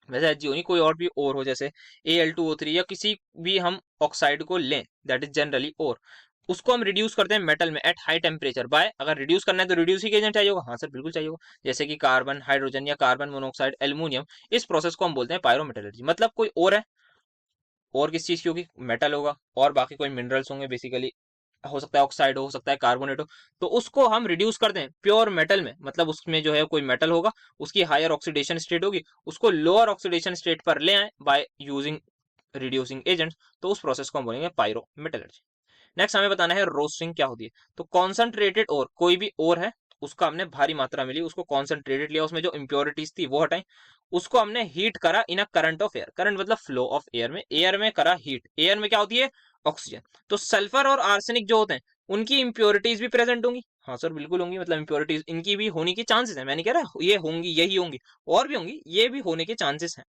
वैसे HgO नहीं, कोई और भी और हो, जैसे Al2O3 या किसी भी हम ऑक्साइड को लें दैट इज जनरली और, उसको हम रिड्यूस करते हैं मेटल में एट हाई टेम्परेचर बाय, अगर रिड्यूस करना है तो रिड्यूसिंग एजेंट चाहिए होगा, हाँ सर बिल्कुल चाहिए होगा, जैसे कि कार्बन, हाइड्रोजन या कार्बन मोनोऑक्साइड, एल्यूमिनियम। इस प्रोसेस को हम बोलते हैं पायरोमेटलर्जी। मतलब कोई और है, और किस चीज की होगी, मेटल होगा, और बाकी कोई मिनरल्स होंगे बेसिकली, हो सकता है ऑक्साइड हो सकता है कार्बोनेट हो, तो उसको हम रिड्यूस कर दें प्योर मेटल में, मतलब उसमें जो है कोई मेटल होगा, उसकी हायर ऑक्सीडेशन स्टेट होगी, उसको लोअर ऑक्सीडेशन स्टेट पर ले आए बाय यूजिंग रिड्यूसिंग एजेंट्स, तो उस प्रोसेस को हम बोलेंगे पायरोमेटलर्जी। नेक्स्ट हमें बताना है रोस्टिंग क्या होती है। तो कॉन्सेंट्रेटेड और, कोई भी और है उसका हमने भारी मात्रा मिली, उसको कॉन्सेंट्रेटेड लिया, उसमें जो इंप्योरिटीज थी वो हटाई, उसको हमने हीट करा in a current of air. Current मतलब फ्लो ऑफ एयर में करा हीट। एयर में क्या होती है, ऑक्सीजन। तो सल्फर और आर्सेनिक जो होते हैं उनकी इम्प्योरिटीज भी प्रेजेंट होंगी। हाँ सर बिल्कुल होंगी, मतलब इम्प्योरिटीज इनकी भी होने के चांसेस है, मैंने कह रहा ये होंगी, यही होंगी, और भी होंगी, ये भी होने के चांसेस हैं।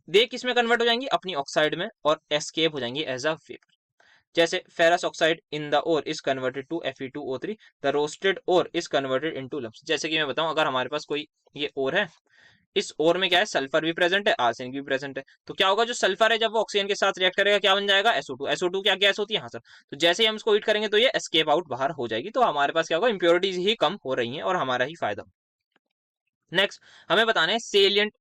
दे किस में कन्वर्ट हो जाएंगी? अपनी ऑक्साइड में, और एस्केप हो जाएंगी एज अ वेपर। जैसे ferrous oxide in the ore is converted to Fe2O3, the roasted ore is converted into lumps. जैसे कि मैं बताऊं, अगर हमारे पास कोई ये ओर है, इस ओर में क्या है, सल्फर भी प्रेजेंट है, आर्सेनिक भी प्रेजेंट है, तो क्या होगा, जो सल्फर है जब वो ऑक्सीजन के साथ रिएक्ट करेगा क्या बन जाएगा? SO2। SO2 क्या गैस होती है? हाँ सर। तो जैसे ही हम इसको हीट करेंगे तो ये एस्केप आउट बाहर हो जाएगी, तो हमारे पास क्या होगा, इंप्योरिटीज ही कम हो रही हैं और हमारा ही फायदा। नेक्स्ट हमें बताना है salient,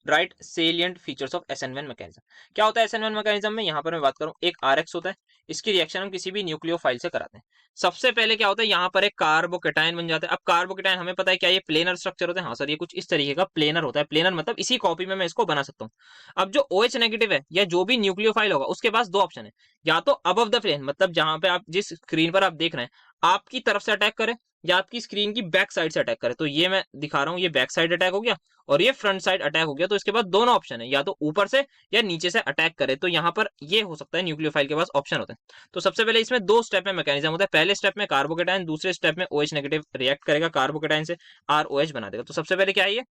right, salient features of SN1 mechanism. क्या होता है SN1 मैकेनिज्म में? यहाँ पर मैं बात करूँ, एक RX होता है, इसकी रिएक्शन हम किसी भी न्यूक्लियोफाइल से कराते हैं। सबसे पहले क्या होता है, यहाँ पर एक कार्बोकेटाइन बन जाता है। अब कार्बोकेटाइन हमें पता है क्या, ये प्लेनर स्ट्रक्चर होता है। हाँ सर, ये कुछ इस तरीके का प्लेनर होता है। प्लेनर मतलब इसी कॉपी में मैं इसको बना सकता हूँ। अब जो OH नेगेटिव है या जो भी न्यूक्लियोफाइल होगा, उसके पास दो ऑप्शन है, या तो अबव द प्लेन, मतलब जहां पे आप जिस स्क्रीन पर आप देख रहे हैं आपकी तरफ से अटैक करे, या आपकी स्क्रीन की बैक साइड से अटैक करे। तो ये मैं दिखा रहा हूँ, ये बैक साइड अटैक हो गया और ये फ्रंट साइड अटैक हो गया। तो इसके बाद दोनों ऑप्शन है, या तो ऊपर से या नीचे से अटैक करे। तो यहाँ पर ये हो सकता है, न्यूक्लियोफाइल के पास ऑप्शन होते हैं। तो सबसे पहले इसमें दो स्टेप में मैकेनिज्म होता है। पहले स्टेप में कार्बोकेटाइन, दूसरे स्टेप में OH नेगेटिव रिएक्ट करेगा कार्बोकेटाइन से, ROH बना देगा। तो सबसे पहले क्या है, ये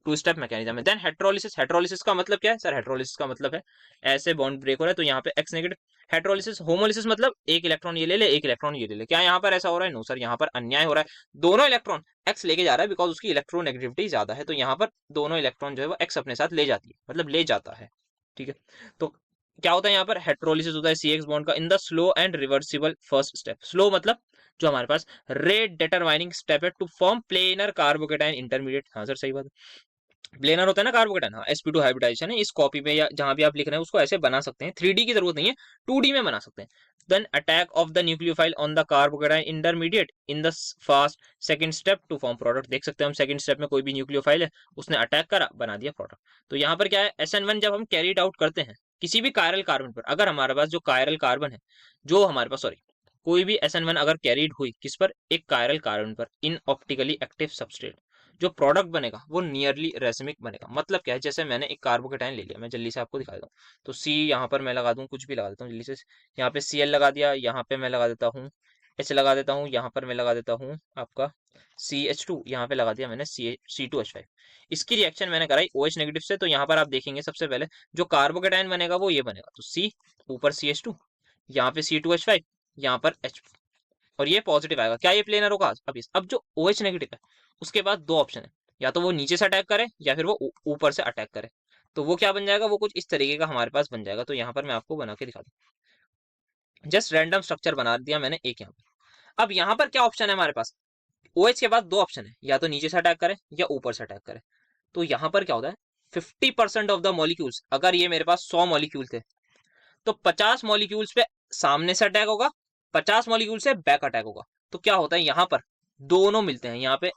टू स्टेप मैकेनिज्म है। देन हेट्रोलिसिस। हेट्रोलिसिस का मतलब क्या है सर? हेट्रोलिसिस का मतलब है ऐसे बॉन्ड ब्रेक हो रहा है तो यहाँ पे X नेगेटिव। हेट्रोलिसिस, होमोलिसिस मतलब एक इलेक्ट्रॉन ये ले ले, एक इलेक्ट्रॉन ये ले ले। क्या यहाँ पर ऐसा हो रहा है? नो सर, यहाँ पर अन्याय हो रहा है। दोनों इलेक्ट्रॉन X लेके जा रहा है बिकॉज उसकी इलेक्ट्रोनेगेटिविटी ज्यादा है, तो यहाँ पर दोनों इलेक्ट्रॉन जो है वो X अपने साथ ले जाती है, मतलब ले जाता है। ठीक है, तो क्या होता है यहाँ पर? हेट्रोलिसिस होता है CX बॉन्ड का in the slow and reversible first step. Slow मतलब जो हमारे पास रेट डिटरमाइनिंग स्टेप है to form planar carbocation intermediate. हाँ सर सही बात है, प्लेनर होता है ना कार्बोकेटाइन। हाँ, sp2 हाइब्रिडाइजेशन है। इस कॉपी पे या जहां भी आप लिख रहे हैं उसको ऐसे बना सकते हैं। 3D की जरूरत नहीं है, 2D में बना सकते हैं। Then attack of the nucleophile on the carbocation intermediate in the fast second step to form product. देख सकते हैं हम सेकंड स्टेप में कोई भी न्यूक्लियोफाइल है, उसने अटैक करा, बना दिया प्रोडक्ट। तो यहाँ पर क्या है, SN1 जब हम कैरिड आउट करते हैं किसी भी कायरल कार्बन पर, अगर हमारे पास जो कायरल कार्बन है, जो हमारे पास सॉरी कोई भी SN1 अगर कैरिड हुई किस पर, एक कायरल कार्बन पर, इन ऑप्टिकली एक्टिव सबस्ट्रेट, जो प्रोडक्ट बनेगा वो नियरली रेसिमिक बनेगा। मतलब क्या है, जैसे मैंने एक कार्बोकेटाइन ले लिया, मैं जल्दी से आपको दिखा देता हूँ। तो C यहाँ पर मैं लगा दूँ, कुछ भी लगा देता हूँ जल्दी से। यहाँ पे Cl लगा दिया, यहाँ पे मैं लगा देता हूँ H लगा देता हूँ, यहाँ पर मैं लगा देता हूँ आपका CH2, यहाँ पे लगा दिया मैंने C2H5। इसकी रिएक्शन मैंने कराई OH नेगेटिव से। तो यहाँ पर आप देखेंगे सबसे पहले जो कार्बोकेटाइन बनेगा वो ये बनेगा, तो C ऊपर CH2, यहाँ पे C2H5, यहाँ पर H, और ये पॉजिटिव आएगा। क्या ये प्लेनर होगा? अब जो OH नेगेटिव है उसके बाद दो ऑप्शन है, या तो वो नीचे से अटैक करे या फिर वो ऊपर से अटैक करे। तो वो क्या बन जाएगा, वो कुछ इस तरीके का हमारे पास बन जाएगा। तो यहाँ पर मैं आपको बना के दिखा दूँ, जस्ट रैंडम स्ट्रक्चर बना दिया मैंने एक यहाँ पर। अब यहाँ पर क्या ऑप्शन है हमारे पास, OH के बाद दो ऑप्शन है, या तो नीचे से अटैक करे या ऊपर से अटैक करे। तो यहाँ पर क्या होता है, 50% ऑफ द मॉलिक्यूल्स, अगर ये मेरे पास 100 मॉलिक्यूल थे तो 50 मॉलिक्यूल्स पे सामने से अटैक होगा, 50 मॉलिक्यूल से बैक अटैक होगा। तो क्या होता है, यहाँ पर दोनों मिलते हैं, यहाँ पे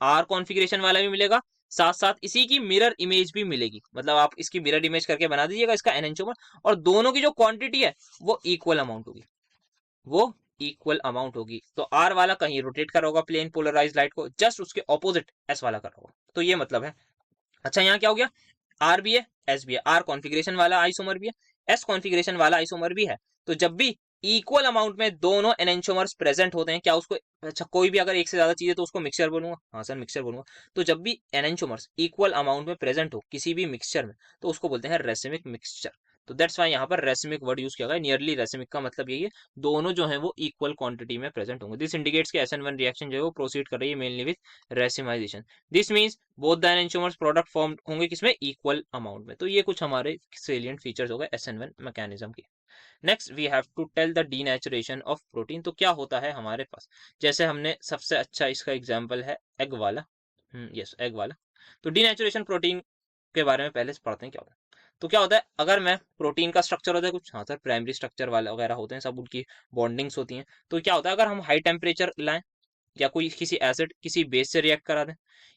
R कॉन्फ़िगरेशन वाला भी मिलेगा, साथ साथ इसी की मिरर इमेज भी मिलेगी। मतलब आप इसकी मिरर इमेज करके बना दीजिएगा इसका एनएंचोमर, और दोनों की जो क्वांटिटी है वो इक्वल अमाउंट होगी, वो इक्वल अमाउंट होगी। तो R वाला कहीं रोटेट कर होगा प्लेन पोलराइज लाइट को, जस्ट उसके ऑपोजिट S वाला कर होगा। तो ये मतलब है। अच्छा, यहाँ क्या हो गया, R भी है S भी है, R कॉन्फ़िगरेशन वाला आइसोमर भी है, S कॉन्फ़िगरेशन वाला आइसोमर भी है। तो जब भी इक्वल अमाउंट में दोनों एनेंचोमर्स प्रेजेंट होते हैं, क्या उसको, अच्छा कोई भी अगर एक से ज्यादा चीज है तो उसको मिक्सचर बोलूंगा। हाँ सर मिक्सचर बोलूंगा। तो जब भी एनेंचोमर्स इक्वल अमाउंट में प्रेजेंट हो किसी भी मिक्सचर में तो उसको बोलते हैं रेसिमिक मिक्सचर। तो दैट्स वाई यहाँ पर रेसिमिक वर्ड यूज किया गया। नियरली रेसिमिक का मतलब यही है, दोनों जो है वो इक्वल क्वांटिटी में प्रेजेंट होंगे। दिस इंडिकेट्स कि SN1 रिएक्शन जो है वो प्रोसीड कर रही है mainly with racemisation. This means both the enantiomers product form होंगे किसमें, इक्वल अमाउंट में। तो ये कुछ हमारे सेलिएंट फीचर्स हो गए SN1 मैकेनिज्म के। Next we have to tell the denaturation of protein. तो क्या होता है हमारे पास, जैसे हमने सबसे अच्छा इसका एग्जांपल है एग वाला, यस एग वाला। तो डीनेचुरेशन प्रोटीन के बारे में पहले से पढ़ते हैं क्या होता है। तो क्या होता है, अगर मैं प्रोटीन का स्ट्रक्चर होता है कुछ, हाँ सर प्राइमरी स्ट्रक्चर वाला वगैरह होते हैं, सब उनकी बॉन्डिंग्स होती हैं। तो क्या होता है, अगर हम हाई टेम्परेचर लाएं या कोई किसी एसिड किसी बेस से रिएक्ट करा दें,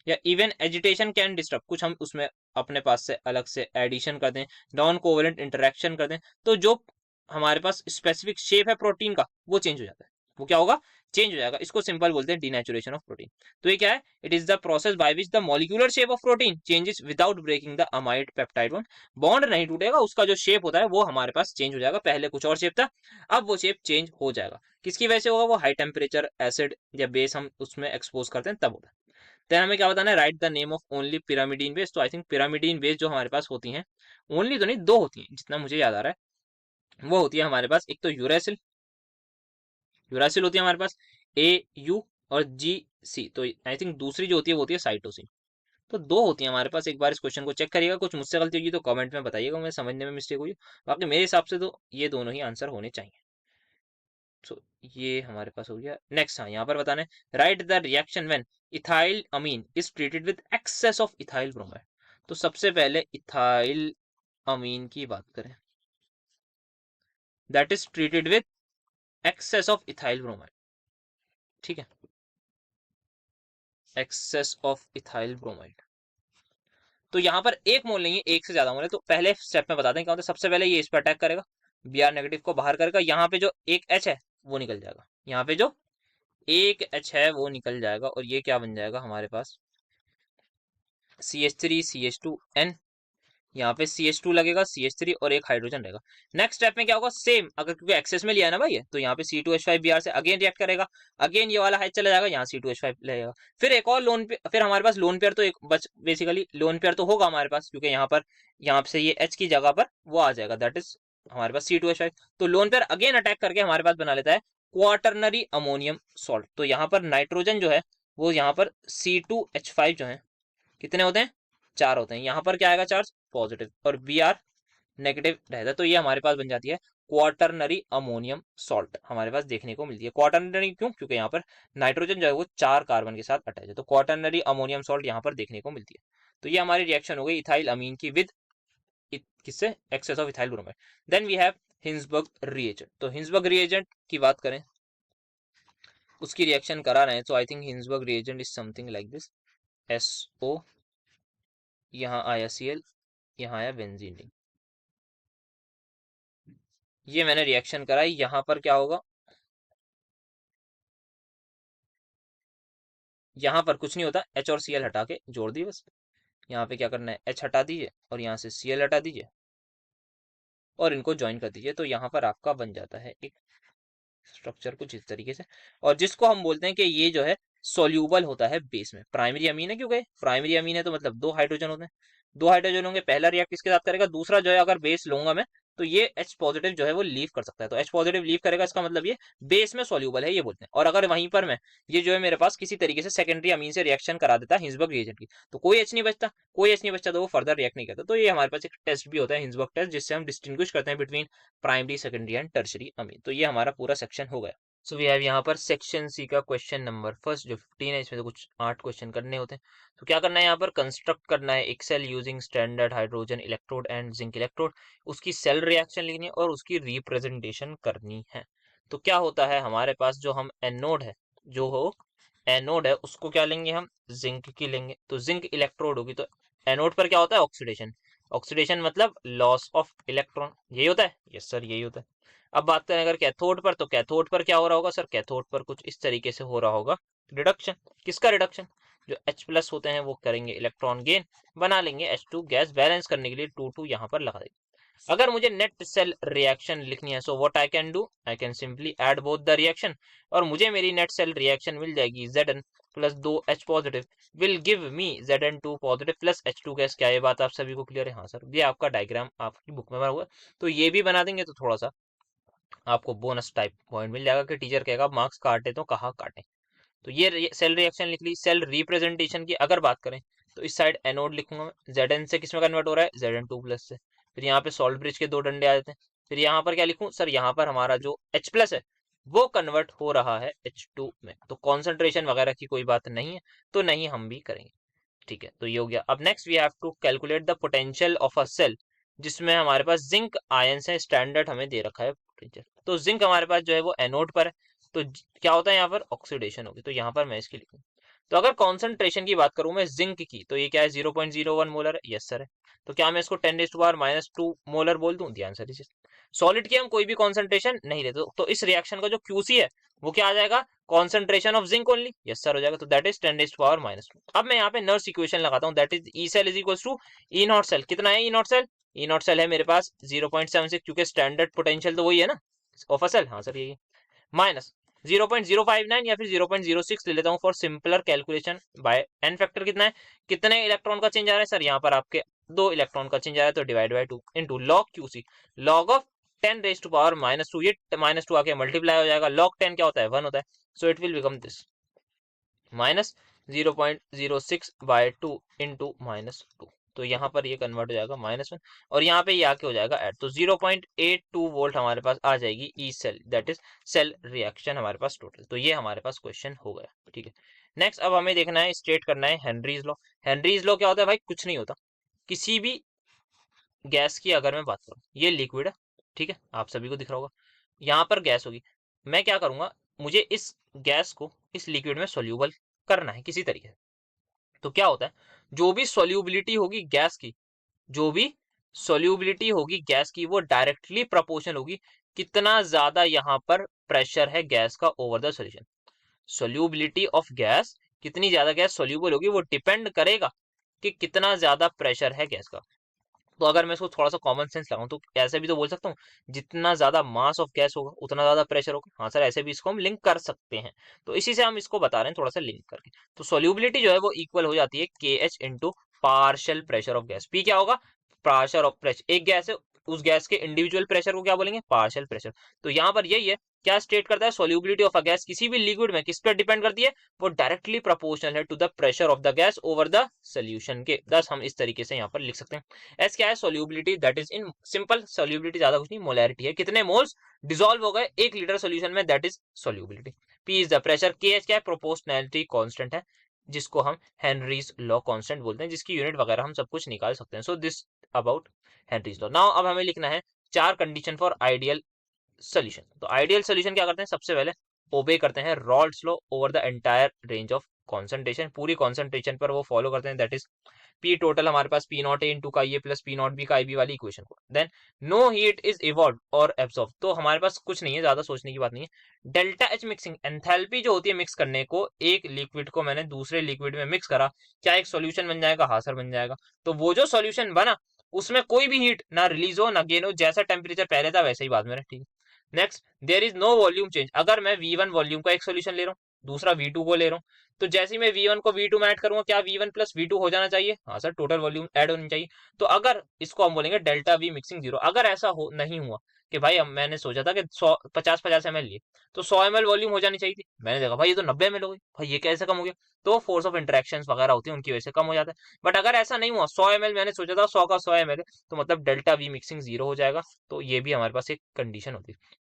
या इवन एजिटेशन कैन डिस्टर्ब, कुछ हम उसमें अपने पास से अलग से एडिशन कर दें, नॉन कोवेलेंट इंटरेक्शन कर दें, तो जो हमारे पास स्पेसिफिक शेप है प्रोटीन का वो चेंज हो जाता है, वो क्या होगा, चेंज हो जाएगा। इसको सिंपल बोलते हैं डीनेचुरेशन ऑफ प्रोटीन। तो ये क्या है, it is the process by which the molecular shape of protein changes without breaking the amide peptide bond. Bond नहीं टूटेगा, उसका जो शेप होता है वो हमारे पास चेंज हो जाएगा। पहले कुछ और शेप था, अब वो शेप चेंज हो जाएगा। किसकी वजह से होगा, वो हाई टेम्परेचर एसिड या बेस हम उसमें एक्सपोज करते हैं तब होता है। देन हमें क्या बताना है, write the name of only pyrimidine base. तो आई थिंक पिरामिडीन बेस जो हमारे पास होती हैं, ओनली तो नहीं, दो होती हैं जितना मुझे याद आ रहा है। वो होती है हमारे पास, एक तो यूरासिल, यूरासिल होती है हमारे पास AU और GC। तो आई थिंक दूसरी जो होती है वो होती है साइटोसिन। तो दो होती है हमारे पास। एक बार इस क्वेश्चन को चेक करिएगा, कुछ मुझसे गलती होगी तो कमेंट में बताइएगा, मैं समझने में मिस्टेक हुई। बाकी मेरे हिसाब से तो ये दोनों ही आंसर होने चाहिए। सो ये हमारे पास हो गया। नेक्स्ट, हाँ यहाँ पर बताना है, write the reaction when ethyl amine is treated with excess of ethyl bromide. तो सबसे पहले इथाइल अमीन की बात करें, that is treated with excess of ethyl bromide. ठीक है, एक्सेस ऑफ इथाइल ब्रोमाइड। तो यहाँ पर एक मोल नहीं है, एक से ज्यादा मोल है। तो पहले स्टेप में बताते हैं क्या होता है। सबसे पहले ये इस पर अटैक करेगा, Br नेगेटिव को बाहर करेगा, यहाँ पे जो एक H है वो निकल जाएगा, यहाँ पे जो एक H है वो निकल जाएगा, और ये क्या बन जाएगा हमारे पास, CH3 CH2N। यहाँ पे CH2 लगेगा, CH3 और एक हाइड्रोजन रहेगा। नेक्स्ट स्टेप में क्या होगा, सेम, अगर क्योंकि एक्सेस में लिया है ना भाई, तो यहाँ पे C2H5Br से अगेन रिएक्ट करेगा, अगेन ये वाला हाइड चला जाएगा, यहाँ C2H5 लगेगा। फिर एक और लोन पेयर, फिर हमारे पास लोन पेयर तो एक बच, बेसिकली लोन पेयर तो होगा हमारे पास, क्योंकि यहाँ पर, यहाँ से ये H की जगह पर वो आ जाएगा, दैट इज हमारे पास C2H5। तो लोन पेयर अगेन अटैक करके हमारे पास बना लेता है क्वाटरनरी अमोनियम सॉल्ट। तो यहाँ पर नाइट्रोजन जो है वो यहाँ पर C2H5 जो है, कितने होते हैं, 4 होते हैं। यहाँ पर क्या आएगा, चार्ज पॉजिटिव, और Br नेगेटिव रहता है। तो ये हमारे पास बन जाती है क्वाटरनरी अमोनियम सॉल्ट, हमारे पास देखने को मिलती है। क्वाटरनरी क्यों, क्योंकि यहाँ पर नाइट्रोजन जो है वो 4 कार्बन के साथ अटैच है, तो क्वाटरनरी अमोनियम सॉल्ट यहाँ पर देखने को मिलती है। तो ये हमारी रिएक्शन हो गई इथाइल अमीन की विद किससे, excess of ethyl bromide. Then we have Hinsberg reagent. तो हिंसबर्ग रिएजेंट की बात करें, उसकी रिएक्शन करा रहे हैं, तो I think Hinsberg reagent is something like this, SO, यहाँ आया Cl, यहाँ आया बेंजीन रिंग। ये मैंने रिएक्शन कराई, यहाँ पर क्या होगा, यहाँ पर कुछ नहीं होता, H और Cl हटा के जोड़ दी बस। यहाँ पे क्या करना है, H हटा दीजिए और यहाँ से Cl हटा दीजिए और इनको ज्वाइन कर दीजिए। तो यहाँ पर आपका बन जाता है एक स्ट्रक्चर कुछ इस तरीके से, और जिसको हम बोलते हैं कि ये जो है सोल्यूबल होता है बेस में। प्राइमरी अमीन है, क्योंकि प्राइमरी अमीन है तो मतलब 2 हाइड्रोजन होते हैं, 2 हाइड्रोजन होंगे, पहला रिएक्ट किसके साथ करेगा, दूसरा जो है अगर बेस लूंगा मैं तो ये H पॉजिटिव जो है वो लीव कर सकता है। तो H पॉजिटिव लीव करेगा, इसका मतलब ये बेस में सोल्यूबल है ये बोलते हैं। और अगर वहीं पर मैं ये जो है मेरे पास किसी तरीके से सेकेंडरी अमीन से रिएक्शन करा देता है हिंसबर्ग रिएजेंट की, तो कोई H नहीं बचता, कोई H नहीं बचता, तो वो फर्दर रिएक्ट नहीं करता। तो ये हमारे पास एक टेस्ट भी होता है हिंसबर्ग टेस्ट, जिससे हम डिस्टिंग्विश करते हैं between primary, secondary and tertiary अमीन। तो ये हमारा पूरा सेक्शन हो गया। सो वी हैव यहाँ पर सेक्शन सी का क्वेश्चन नंबर फर्स्ट जो 15 है, इसमें से कुछ 8 क्वेश्चन करने होते हैं। तो क्या करना है, यहाँ पर कंस्ट्रक्ट करना है एक cell using standard hydrogen electrode and zinc electrode, उसकी सेल रिएक्शन लिखनी है और उसकी रिप्रेजेंटेशन करनी है। तो क्या होता है हमारे पास, जो हम एनोड है, जो हो एनोड है उसको क्या लेंगे हम, जिंक की लेंगे। तो जिंक इलेक्ट्रोड होगी, तो एनोड पर क्या होता है, ऑक्सीडेशन। ऑक्सीडेशन मतलब लॉस ऑफ इलेक्ट्रॉन, यही होता है, यस सर यही होता है। अब बात करें अगर कैथोड पर, तो कैथोड पर क्या हो रहा होगा सर, कैथोड पर कुछ इस तरीके से हो रहा होगा रिडक्शन। किसका रिडक्शन, जो H प्लस होते हैं वो करेंगे इलेक्ट्रॉन गेन, बना लेंगे H2 गैस, बैलेंस करने के लिए 2 यहाँ पर लगा देंगे। अगर मुझे नेट सेल रिएक्शन लिखनी है, so what I can do, I can simply add both the reaction, और मुझे मेरी नेट सेल रिएक्शन मिल जाएगी Zn plus 2H positive will give me Zn2 positive plus H2 gas. क्या ये बात आप सभी को क्लियर है, हाँ सर, ये आपका डायग्राम आपकी बुक में बना हुआ है, तो ये भी बना देंगे तो थोड़ा सा आपको बोनस टाइप पॉइंट मिल जाएगा कि टीचर कहेगा मार्क्स काटे तो कहाँ काटे। तो ये सेल रिएक्शन लिख ली। सेल रिप्रेजेंटेशन की अगर बात करें, तो इस साइड एनोड लिखूंगा मैं, Zn से किस में कन्वर्ट हो रहा है, Zn2 प्लस से। फिर यहाँ पे सॉल्ट ब्रिज के 2 डंडे आ जाते हैं। फिर यहाँ पर क्या लिखूं सर, यहाँ पर हमारा जो H प्लस है वो कन्वर्ट हो रहा है H2 में, तो कॉन्सेंट्रेशन वगैरह की कोई बात नहीं है, तो नहीं हम भी करेंगे। ठीक है, तो ये हो गया। अब next we have to calculate the potential of a cell, जिसमें हमारे पास जिंक आयंस है, स्टैंडर्ड हमें दे रखा है पोटेंशियल। तो जिंक हमारे पास जो है वो एनोड पर है, तो क्या होता है यहाँ पर, ऑक्सीडेशन होगी। तो यहाँ पर मैं इसकी लिखूँ, तो अगर कॉन्सेंट्रेशन की बात करूं मैं जिंक की, तो ये क्या है, 0.01 मोलर है, यस सर है। तो क्या मैं इसको 10⁻⁻² मोलर बोल दूं, ध्यान सर। सॉलिड की हम कोई भी कॉन्सेंट्रेशन नहीं लेते, तो इस रिएक्शन का जो क्यूसी है वो क्या आ जाएगा, concentration of zinc only, yes sir हो जाएगा, तो दैट इज 10⁻⁻²। अब मैं यहाँ पे नर्स इक्वेशन लगाता हूँ, that is E cell is equal to E naught cell. कितना है E naught cell, E naught cell है मेरे पास 0.76, क्योंकि स्टैंडर्ड पोटेंशियल तो वही है ना ऑफ अ सेल, हाँ सर यही, माइनस 0.059 या फिर 0.06 ले लेता हूँ for simpler calculation by N factor कितना है, कितने इलेक्ट्रॉन का चेंज आ रहा है सर, यहाँ पर आपके 2 इलेक्ट्रॉन का चेंज आ रहा है, तो divide by 2 into log QC, log of 10⁻⁻², ये -2 आके मल्टीप्लाई हो जाएगा, log 10 क्या होता है 1 होता है, सो it will become this minus 0.06/2 into -2, तो यहाँ पर ये कन्वर्ट हो जाएगा -1, और यहाँ पे ये आके हो जाएगा ऐड, तो 0.82 वोल्ट हमारे पास आ जाएगी E cell, that is cell reaction हमारे पास टोटल। तो ये हमारे पास क्वेश्चन हो गया, ठीक है। नेक्स्ट अब हमें देखना है, स्टेट करना है हेनरीज लॉ। हेनरीज लॉ क्या होता है भाई, कुछ नहीं होता, किसी भी गैस की अगर मैं बात करूँ, ये लिक्विड है, ठीक है, आप सभी को दिख रहा होगा, यहाँ पर गैस होगी, मैं क्या करूंगा, मुझे इस गैस को इस लिक्विड में सोल्यूबल करना है किसी तरीके से। तो क्या होता है, जो भी सोल्यूबिलिटी होगी गैस की, जो भी सोल्यूबिलिटी होगी गैस की, वो डायरेक्टली प्रोपोर्शनल होगी कितना ज्यादा यहाँ पर प्रेशर है गैस का over the solution. Solubility of gas, कितनी ज्यादा गैस सोल्यूबल होगी, वो डिपेंड करेगा कि कितना ज्यादा प्रेशर है गैस का। तो अगर मैं इसको थोड़ा सा कॉमन सेंस लगाऊं तो ऐसे भी तो बोल सकता हूँ, जितना ज्यादा मास ऑफ गैस होगा उतना ज्यादा प्रेशर होगा, हाँ सर ऐसे भी इसको हम लिंक कर सकते हैं, तो इसी से हम इसको बता रहे हैं थोड़ा सा लिंक करके। तो सोल्यूबिलिटी जो है वो इक्वल हो जाती है KH into partial pressure of gas. P क्या होगा, पार्शियल ऑफ प्रेशर, एक गैस है उस गैस के इंडिविजुअल प्रेशर को क्या बोलेंगे, पार्शियल प्रेशर। तो यहाँ पर यही है, क्या स्टेट करता है, सोल्यूबिलिटी ऑफ अ गैस किसी भी लिक्विड में किस पर डिपेंड करती है, वो डायरेक्टली प्रोपोर्शनल है to the pressure of the gas over the solution के। दस हम इस तरीके से यहाँ पर लिख सकते हैं। एस क्या है, solubility, that is in simple solubility, ज्यादा कुछ नहीं, मोलैरिटी है, कितने मोल्स डिसॉल्व हो गए 1 लीटर सोल्यूशन में, that is solubility. P is the pressure, के एच क्या है, प्रोपोर्शनैलिटी कांस्टेंट है, जिसको हम हेनरीज लॉ कांस्टेंट बोलते हैं, जिसकी यूनिट वगैरह हम सब कुछ निकाल सकते हैं। So this about Henry's law. Now अब हमें लिखना है 4 कंडीशन फॉर आइडियल सोल्यूशन। तो आइडियल सोल्यूशन क्या करते हैं, सबसे पहले ओबे करते हैं Raoult's law over the entire range of concentration, पूरी कॉन्सेंट्रेशन पर वो फॉलो करते हैं, दैट इज पी टोटल हमारे पास पी नॉट ए इंटू का ये प्लस पी नॉट बी का आई बी वाली इक्वेशन को। Then no heat is evolve और एब्सॉर्ब, तो हमारे पास कुछ नहीं है, ज्यादा सोचने की बात नहीं है। डेल्टा एच मिक्सिंग, एंथैल्पी जो होती है मिक्स करने को, एक लिक्विड को मैंने दूसरे लिक्विड में मिक्स करा, क्या एक सॉल्यूशन बन जाएगा, हाँ सर बन जाएगा। तो वो जो सॉल्यूशन बना उसमें कोई भी हीट ना रिलीज हो ना गेन हो, जैसा टेम्परेचर पहले था वैसे ही बाद में रहे, ठीक है। Next, there is no volume change, अगर मैं V1 वॉल्यूम का एक सोल्यूशन ले रहा हूँ, दूसरा V2 को ले रहा हूँ, तो जैसे ही मैं V1 को V2 में ऐड करूंगा, क्या V1 प्लस V2 हो जाना चाहिए, हाँ सर टोटल वॉल्यूम ऐड होनी चाहिए। तो अगर इसको हम बोलेंगे डेल्टा V मिक्सिंग 0, अगर ऐसा हो नहीं हुआ कि भाई मैंने सोचा था कि 50-50 ml लिए, तो 100 ml वॉल्यूम हो जानी चाहिए थी, मैंने देखा भाई ये तो 90 ml हो गई, भाई ये कैसे कम हो गया, तो फोर्स ऑफ इंटरेक्शन वगैरह होती है उनकी वजह से कम हो जाता है। बट अगर ऐसा नहीं हुआ, 100 ml मैंने सोचा था 100 का 100 ml, तो मतलब डेल्टा V मिक्सिंग 0 हो जाएगा। तो ये भी हमारे पास एक कंडीशन होती है।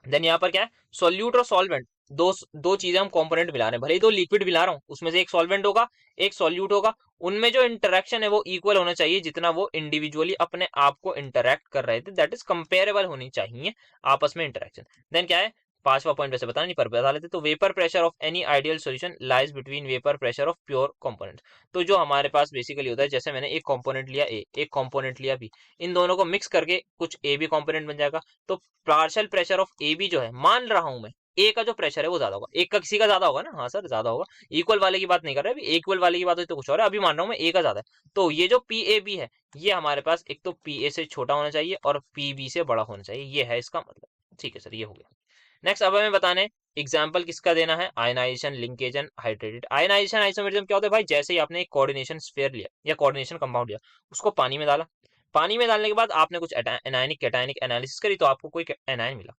देन यहाँ पर क्या है, सोल्यूट और सॉल्वेंट, दो दो चीजें हम कंपोनेंट मिला रहे हैं, भले ही दो लिक्विड मिला रहा हूँ, उसमें से एक सॉल्वेंट होगा एक सॉल्यूट होगा, उनमें जो इंटरेक्शन है वो इक्वल होना चाहिए जितना वो इंडिविजुअली अपने आप को इंटरेक्ट कर रहे थे, दैट इज कंपेरेबल होनी चाहिए आपस में इंटरेक्शन। देन क्या है, पांचवा पॉइंट वैसे बताना नहीं पर बता लेते, तो vapour pressure of any ideal solution lies between vapour pressure of pure component. तो जो हमारे पास बेसिकली होता है, जैसे मैंने एक कंपोनेंट लिया ए, एक कंपोनेंट लिया बी, इन दोनों को मिक्स करके कुछ ए बी कंपोनेंट बन जाएगा। तो partial pressure of A B जो है, मान रहा हूं मैं ए का जो प्रेशर है वो ज्यादा होगा, एक का किसी का ज्यादा होगा ना, हाँ सर ज्यादा होगा, इक्वल वाले की बात नहीं कर रहे, अभी इक्वल वाले की बात हुई तो कुछ और है, अभी मान रहा हूं मैं ए का ज्यादा है। तो ये जो पी ए बी है, ये हमारे पास एक तो पी ए से छोटा होना चाहिए और पी बी से बड़ा होना चाहिए, ये है इसका मतलब, ठीक है सर ये हो गया। नेक्स्ट अब हमें बताने एग्जाम्पल किसका देना है, ionisation, linkage and hydrated. Ionisation isomerism क्या होता है भाई, जैसे ही आपने एक कोऑर्डिनेशन स्फीयर लिया या कोऑर्डिनेशन कंपाउंड लिया, उसको पानी में डाला, पानी में डालने के बाद आपने कुछ एनायनिक कैटायनिक एनालिसिस करी, तो आपको कोई एनायन मिला,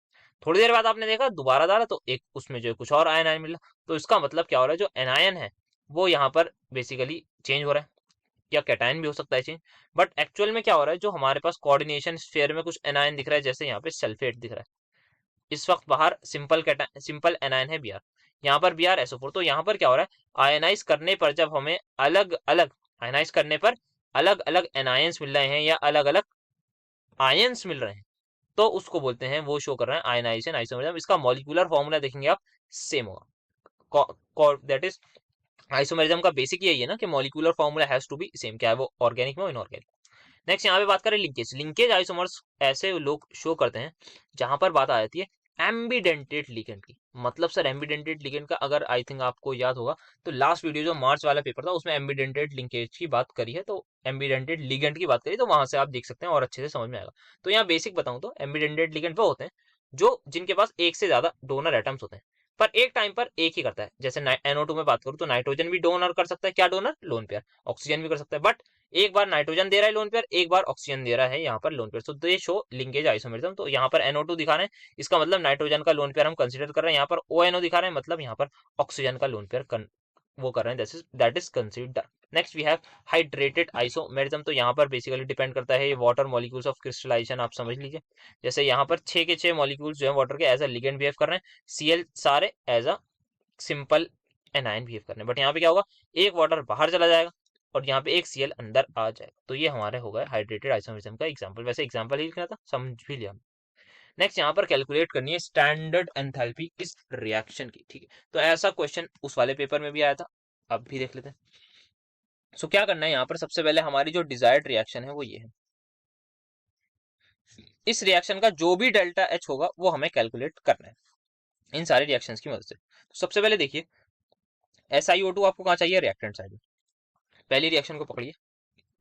थोड़ी देर बाद आपने देखा दोबारा डाला तो एक उसमें जो कुछ और आयन मिला। तो इसका मतलब क्या हो रहा है, जो एनायन है वो यहाँ पर बेसिकली चेंज हो रहा है, या कैटायन भी हो सकता है चेंज। बट एक्चुअल में क्या हो रहा है, जो हमारे पास कोऑर्डिनेशन स्फीयर में कुछ एनायन दिख रहा है, जैसे यहाँ पे सल्फेट दिख रहा है, इस वक्त बाहर सिंपल एनायन है Br, यहाँ पर BrSO4। तो यहाँ पर क्या हो रहा है, आयनाइज करने पर जब हमें अलग अलग आयनाइज करने पर अलग अलग एनायंस मिल रहे हैं या अलग अलग आयंस मिल रहे हैं, तो उसको बोलते हैं, वो शो कर रहे हैं आयनाइजेशन आइसोमेरिज्म। इसका मॉलिक्यूलर फॉर्मूला देखेंगे आप सेम होगा, दैट इज आइसोमेरिज्म का बेसिक यही है ना कि molecular formula has to be same, क्या है वो ऑर्गेनिक में इनऑर्गेनिक। नेक्स्ट यहाँ पे बात करें लिंकेज, लिंकेज आइसोमर्स ऐसे लोग शो करते हैं जहां पर बात आ जाती है एम्बिडेंटेट लिगेंड की। मतलब सर एम्बिडेंटेट लिगेंड का अगर आई थिंक आपको याद होगा तो लास्ट वीडियो जो मार्च वाला पेपर था उसमें एम्बिडेंटेट लिंकेज की बात करी है, तो एम्बिडेंटेट लिगेंड की बात करी, तो वहां से आप देख सकते हैं और अच्छे से समझ में आएगा। तो यहाँ बेसिक बताऊं तो एम्बिडेंटेट लिगेंड वो होते हैं जो जिनके पास एक से ज्यादा डोनर एटम्स होते हैं, पर एक टाइम पर एक ही करता है। जैसे NO2 में बात करूं तो नाइट्रोजन भी डोनर कर सकता है, क्या डोनर, लोन पेयर। ऑक्सीजन भी कर सकता है, बट एक बार नाइट्रोजन दे रहा है लोन पेयर, एक बार ऑक्सीजन दे रहा है यहाँ पर लोन पेयर। तो दे शो लिंकेज आइसोमेरिज्म। तो यहाँ पर NO2 दिखा रहे हैं, इसका मतलब नाइट्रोजन का लोन पेयर हम कंसीडर कर रहे हैं। यहाँ पर ONO दिखा रहे हैं, मतलब यहाँ पर ऑक्सीजन का लोन पेयर वो कर रहे हैं, that is consider. Next we have hydrated isomerism. तो यहाँ पर बेसिकली डिपेंड करता है ये वाटर मॉलिक्यूल्स ऑफ क्रिस्टलाइजेशन, आप समझ लीजिए। जैसे यहाँ पर 6 के 6 मॉलिक्यूल्स जो है वाटर के एज अ लिगेंड बिहेव कर रहे हैं, Cl सारे as a simple anion behave कर रहे हैं। बट यहाँ पे क्या होगा, एक वाटर बाहर चला जाएगा और यहाँ पे एक Cl अंदर आ जाएगा। तो ये हमारे हो गए हाइड्रेटेड आइसोमेरिज्म का एग्जांपल। वैसे एग्जांपल ही लिखना था, समझ भी लिया। नेक्स्ट यहाँ पर कैलकुलेट करनी है स्टैंडर्ड एंथैल्पी इस रिएक्शन की, ठीक है। तो ऐसा क्वेश्चन उस वाले पेपर में भी आया था, अब भी देख लेते हैं। सो क्या करना है यहाँ पर, सबसे पहले हमारी जो डिजायर्ड रिएक्शन है वो ये है। इस रिएक्शन का जो भी डेल्टा H होगा वो हमें कैलकुलेट करना है इन सारे रिएक्शंस की मदद से। तो सबसे पहले देखिए SiO2 आपको कहाँ चाहिए, रिएक्टेंट साइड में। पहली रिएक्शन को पकड़िए,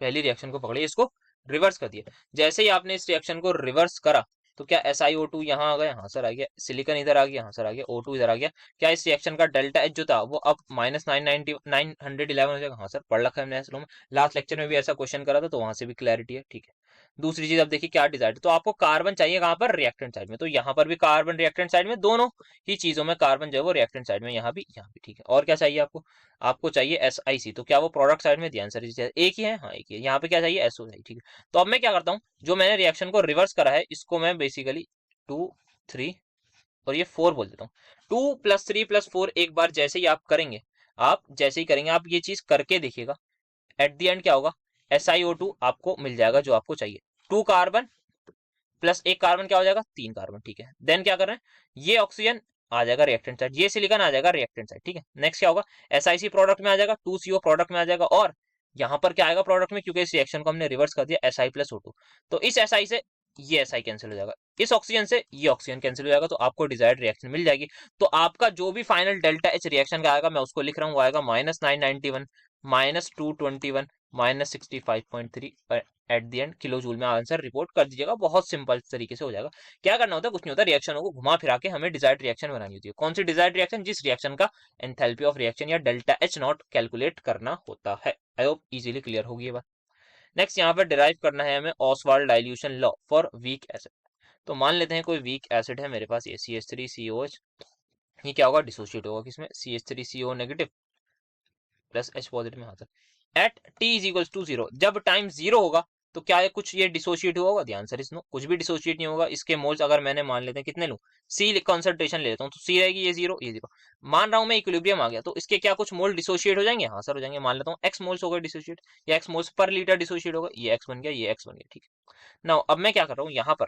पहली रिएक्शन को पकड़िए, इसको रिवर्स कर दिए। जैसे ही आपने इस रिएक्शन को रिवर्स करा तो क्या SiO2 यहाँ आ गया, हाँ सर आ गया। सिलिकॉन इधर आ गया, हाँ सर आ गया। O2 इधर आ गया। क्या इस रिएक्शन का डेल्टा H जो था वो अब -911 हो जाएगा, हाँ सर पढ़ रखा है हमने ऐसे में। लास्ट लेक्चर में भी ऐसा क्वेश्चन करा था, तो वहां से भी क्लैरिटी है, ठीक है। दूसरी चीज अब देखिए क्या डिजाइड, तो आपको कार्बन चाहिए कहाँ पर, रिएक्टेंट साइड में। तो यहाँ पर भी कार्बन रिएक्टेंट साइड में, दोनों ही चीजों में कार्बन जो है वो रिएक्टेंट साइड में, यहाँ भी यहाँ भी, ठीक है। और क्या चाहिए आपको, आपको चाहिए SiC। तो क्या वो प्रोडक्ट साइड में, ध्यान से एक ही है, हाँ एक ही है। यहाँ पे क्या चाहिए, SO चाहिए, ठीक है। तो अब मैं क्या करता हूँ, जो मैंने रिएक्शन को रिवर्स करा है इसको मैं बेसिकली 2 3 और ये 4 बोल देता हूँ। 2 + 3 + 4 एक बार जैसे ही आप करेंगे, आप जैसे ही करेंगे, आप ये चीज करके देखिएगा, एट दी एंड क्या होगा, SiO2 आपको मिल जाएगा जो आपको चाहिए। 2 कार्बन प्लस एक कार्बन क्या हो जाएगा, 3 कार्बन, ठीक है। देन क्या कर रहे हैं, ये ऑक्सीजन आ जाएगा रिएक्टेंट साइड, ये सिलिकॉन आ जाएगा रिएक्टेंट साइड, ठीक है। नेक्स्ट क्या होगा, SiC प्रोडक्ट में आ जाएगा, 2CO प्रोडक्ट में आ जाएगा, और यहाँ पर क्या आएगा प्रोडक्ट में, क्योंकि इस रिएक्शन को हमने रिवर्स कर दिया Si + O2। तो इस Si से ये Si कैंसिल हो जाएगा, इस ऑक्सीजन से ये ऑक्सीजन कैंसिल हो जाएगा, तो आपको डिजायर्ड रिएक्शन मिल जाएगी। तो आपका जो भी फाइनल डेल्टा H रिएक्शन का आएगा, मैं उसको लिख रहा हूँ, वो आएगा -991 -221 -65.3 at the and kilo joule में आंसर रिपोर्ट कर दीजिएगा। बहुत सिंपल तरीके से हो जाएगा। क्या करना होता है, कुछ नहीं होता, रिएक्शनों को घुमा फिरा के हमें डिजायर्ड रिएक्शन बनानी होती है। कौन सी डिजायर्ड रिएक्शन, जिस रिएक्शन का एंथैल्पी ऑफ रिएक्शन या डेल्टा H नॉट कैलकुलेट करना होता है। आई होप इजीली क्लियर होगी ये बात। नेक्स्ट यहाँ पर डिराइव करना है हमें Oswald dilution law for weak acid. तो मान लेते हैं कोई वीक एसिड है मेरे पास, ये CH3COH, ये क्या होगा, डिसोशिएट होगा किसमें, CH3CO negative plus H positive में। हाँ सर। एट T = 0, जब टाइम 0 होगा तो क्या है, कुछ ये डिसोशिएट होगा, ध्यान से सुनो, कुछ भी डिसोशिएट नहीं होगा। इसके मोल्स अगर मैंने मान लेते हैं कितने लूं, C कॉन्सेंट्रेशन ले लेता हूँ, तो C रहेगी, ये 0 ये 0। मान रहा हूँ मैं इक्विलिब्रियम आ गया, तो इसके क्या कुछ मोल डिसोशिएट हो जाएंगे, हाँ सर हो जाएंगे। मान लेता हूँ X मोल्स हो गए डिसोशिएट, या X moles per litre dissociate होगा, ये X बन गया, ये X बन गया, ठीक है। नाउ अब मैं क्या कर रहा हूँ यहाँ पर,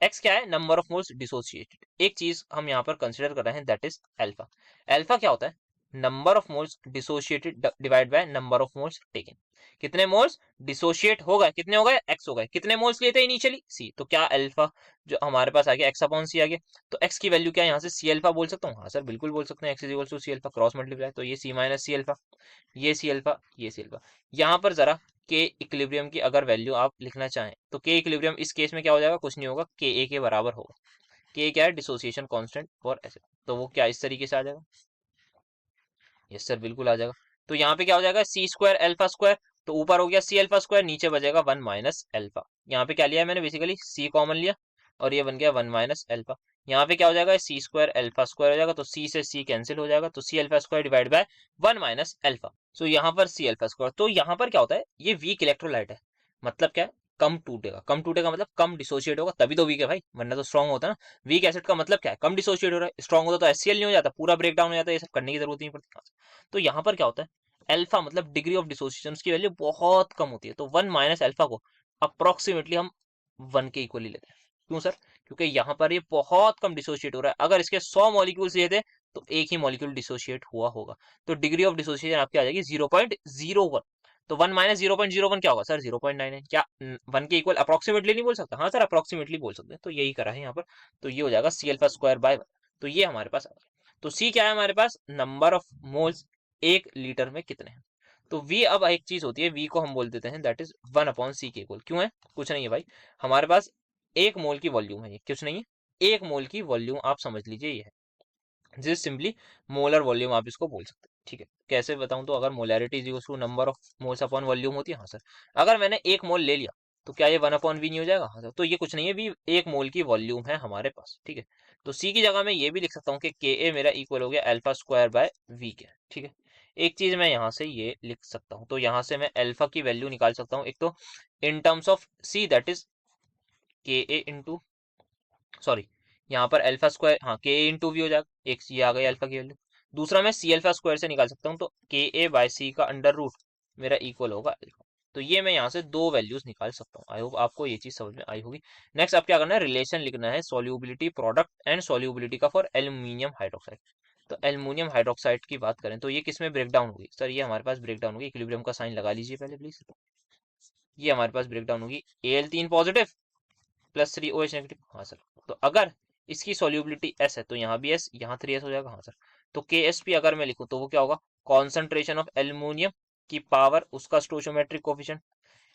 X क्या है, नंबर ऑफ मोल्स डिसोसिएटेड। एक चीज हम यहाँ पर कंसिडर कर रहे हैं, दैट इज अल्फा। अल्फा क्या होता है, number of moles dissociated divide by number of moles taken. कितने मोल्स डिसोशिएट हो गए, कितने हो गए, X हो गए। कितने मोल्स लिए थे इनिशियली, C। तो क्या अल्फा जो हमारे पास आ गया, X/C आ गया। तो X की वैल्यू क्या है, यहाँ से C अल्फा बोल सकता हूँ, हाँ सर बिल्कुल बोल सकते हैं। X = C alpha, cross multiply, तो ये C - C अल्फा, ये C अल्फा, ये C अल्फा। यहाँ पर जरा के इक्विलिब्रियम की अगर वैल्यू आप लिखना चाहें तो के इक्विलिब्रियम इस केस में क्या हो जाएगा, कुछ नहीं होगा, के के बराबर होगा। के क्या है, डिसोसिएशन कांस्टेंट फॉर एसिड। तो वो क्या इस तरीके से आ जाएगा, यस सर बिल्कुल आ जाएगा। तो यहाँ पे क्या हो जाएगा, C² अल्फा स्क्वायर, तो ऊपर हो गया C अल्फा स्क्वायर, नीचे बचेगा 1 - अल्फा। यहाँ पे क्या लिया है मैंने, बेसिकली C कॉमन लिया और ये बन गया 1 - अल्फा। यहाँ पे क्या हो जाएगा, C² अल्फा स्क्वायर हो जाएगा, तो C से C कैंसिल हो जाएगा, तो C alpha square divide by 1 - alpha. So यहाँ पर C अल्फा स्क्वायर। तो यहाँ पर क्या होता है, ये वीक इलेक्ट्रोलाइट है, मतलब क्या है, कम टूटेगा। कम टूटेगा मतलब कम डिसोशिएट होगा, तभी तो वीक है भाई, वरना तो स्ट्रॉन्ग होता ना। वीक एसिड का मतलब क्या है, कम डिसोशिएट हो रहा है। स्ट्रॉन्ग होता तो HCl नहीं हो जाता, पूरा ब्रेक डाउन हो जाता है, ये सब करने की जरूरत नहीं पड़ती। तो यहाँ पर क्या होता है, अल्फा मतलब डिग्री ऑफ डिसोसिएशन की वैल्यू बहुत कम होती है, तो 1 - अल्फा को अप्रोक्सीमेटली हम 1 के इक्वली लेते हैं। क्यों सर, क्योंकि यहाँ पर ये बहुत कम डिसोशिएट हो रहा है। अगर इसके 100 मॉलिक्यूल्स ये थे तो एक ही मॉलिक्यूल डिसोशिएट हुआ होगा, तो डिग्री ऑफ डिसोसिएशन आपकी आ जाएगी 0.01। तो 1 माइनस 0.01 क्या होगा सर 0.99। क्या 1 के इक्वल अप्रोक्सीमेटली नहीं बोल सकता? हाँ सर अप्रोक्सीमेटली बोल सकते हैं, तो यही करा है यहाँ पर। तो ये हो जाएगा सी अल्फा स्क्वायर बाय 1। तो ये हमारे पास, तो सी क्या है हमारे पास, नंबर ऑफ मोल्स 1 लीटर में कितने हैं। तो वी, अब एक चीज होती है वी को हम बोल देते हैं दैट इज 1/c के इक्वल। क्यों है? कुछ नहीं है भाई, हमारे पास 1 मोल की वॉल्यूम है, ये कुछ नहीं है, 1 मोल की वॉल्यूम आप समझ लीजिए ये है, जिस सिंपली मोलर वॉल्यूम आप इसको बोल सकते हैं। ठीक है, कैसे बताऊं, तो अगर molarity is to number of moles upon volume होती है, हाँ सर, अगर मैंने 1 मोल ले लिया तो क्या ये 1/v नहीं हो जाएगा? हाँ सर, तो ये कुछ नहीं है, वी 1 मोल की वॉल्यूम है हमारे पास। ठीक है, तो सी की जगह मैं ये भी लिख सकता हूँ कि के ए मेरा इक्वल हो गया अल्फा स्क्वायर बाय वी के। ठीक है, एक चीज मैं यहाँ से ये लिख सकता हूँ, तो यहाँ से मैं अल्फा की वैल्यू निकाल सकता हूँ, एक तो in terms of see that is के ए इंटू, सॉरी यहाँ पर अल्फा स्क्वायर, हाँ के ए इंटू वी हो जाएगा, एक ये आ गई अल्फा की वैल्यू। दूसरा मैं सी अल्फा स्क्वायर से निकाल सकता हूँ, तो के ए बाय सी का अंडर रूट मेरा इक्वल होगा अल्फा। तो ये मैं यहाँ से 2 वैल्यूज निकाल सकता हूँ। आई होप आपको ये चीज समझ में आई होगी। नेक्स्ट अब क्या करना है, रिलेशन लिखना है सोल्यूबिलिटी प्रोडक्ट एंड सोल्यूबिलिटी का फॉर एल्यूमिनियम हाइड्रोक्साइड। तो एल्यूमिनियम हाइड्रोक्साइड की बात करें तो ये किस में ब्रेक डाउन होगी सर, ये हमारे पास ब्रेक डाउन होगी, इक्विलिब्रियम का साइन लगा लीजिए पहले प्लीज। ये हमारे पास ब्रेक डाउन होगी Al3 positive plus 3OH negative. हाँ सर, तो अगर इसकी सोल्यूबिलिटी S है तो यहाँ भी S, यहाँ 3S हो जाएगा। हाँ सर, तो KSP अगर मैं लिखूं तो वो क्या होगा, कॉन्सेंट्रेशन ऑफ एल्यूमिनियम की पावर उसका स्टोइचोमेट्रिक कोफिशिएंट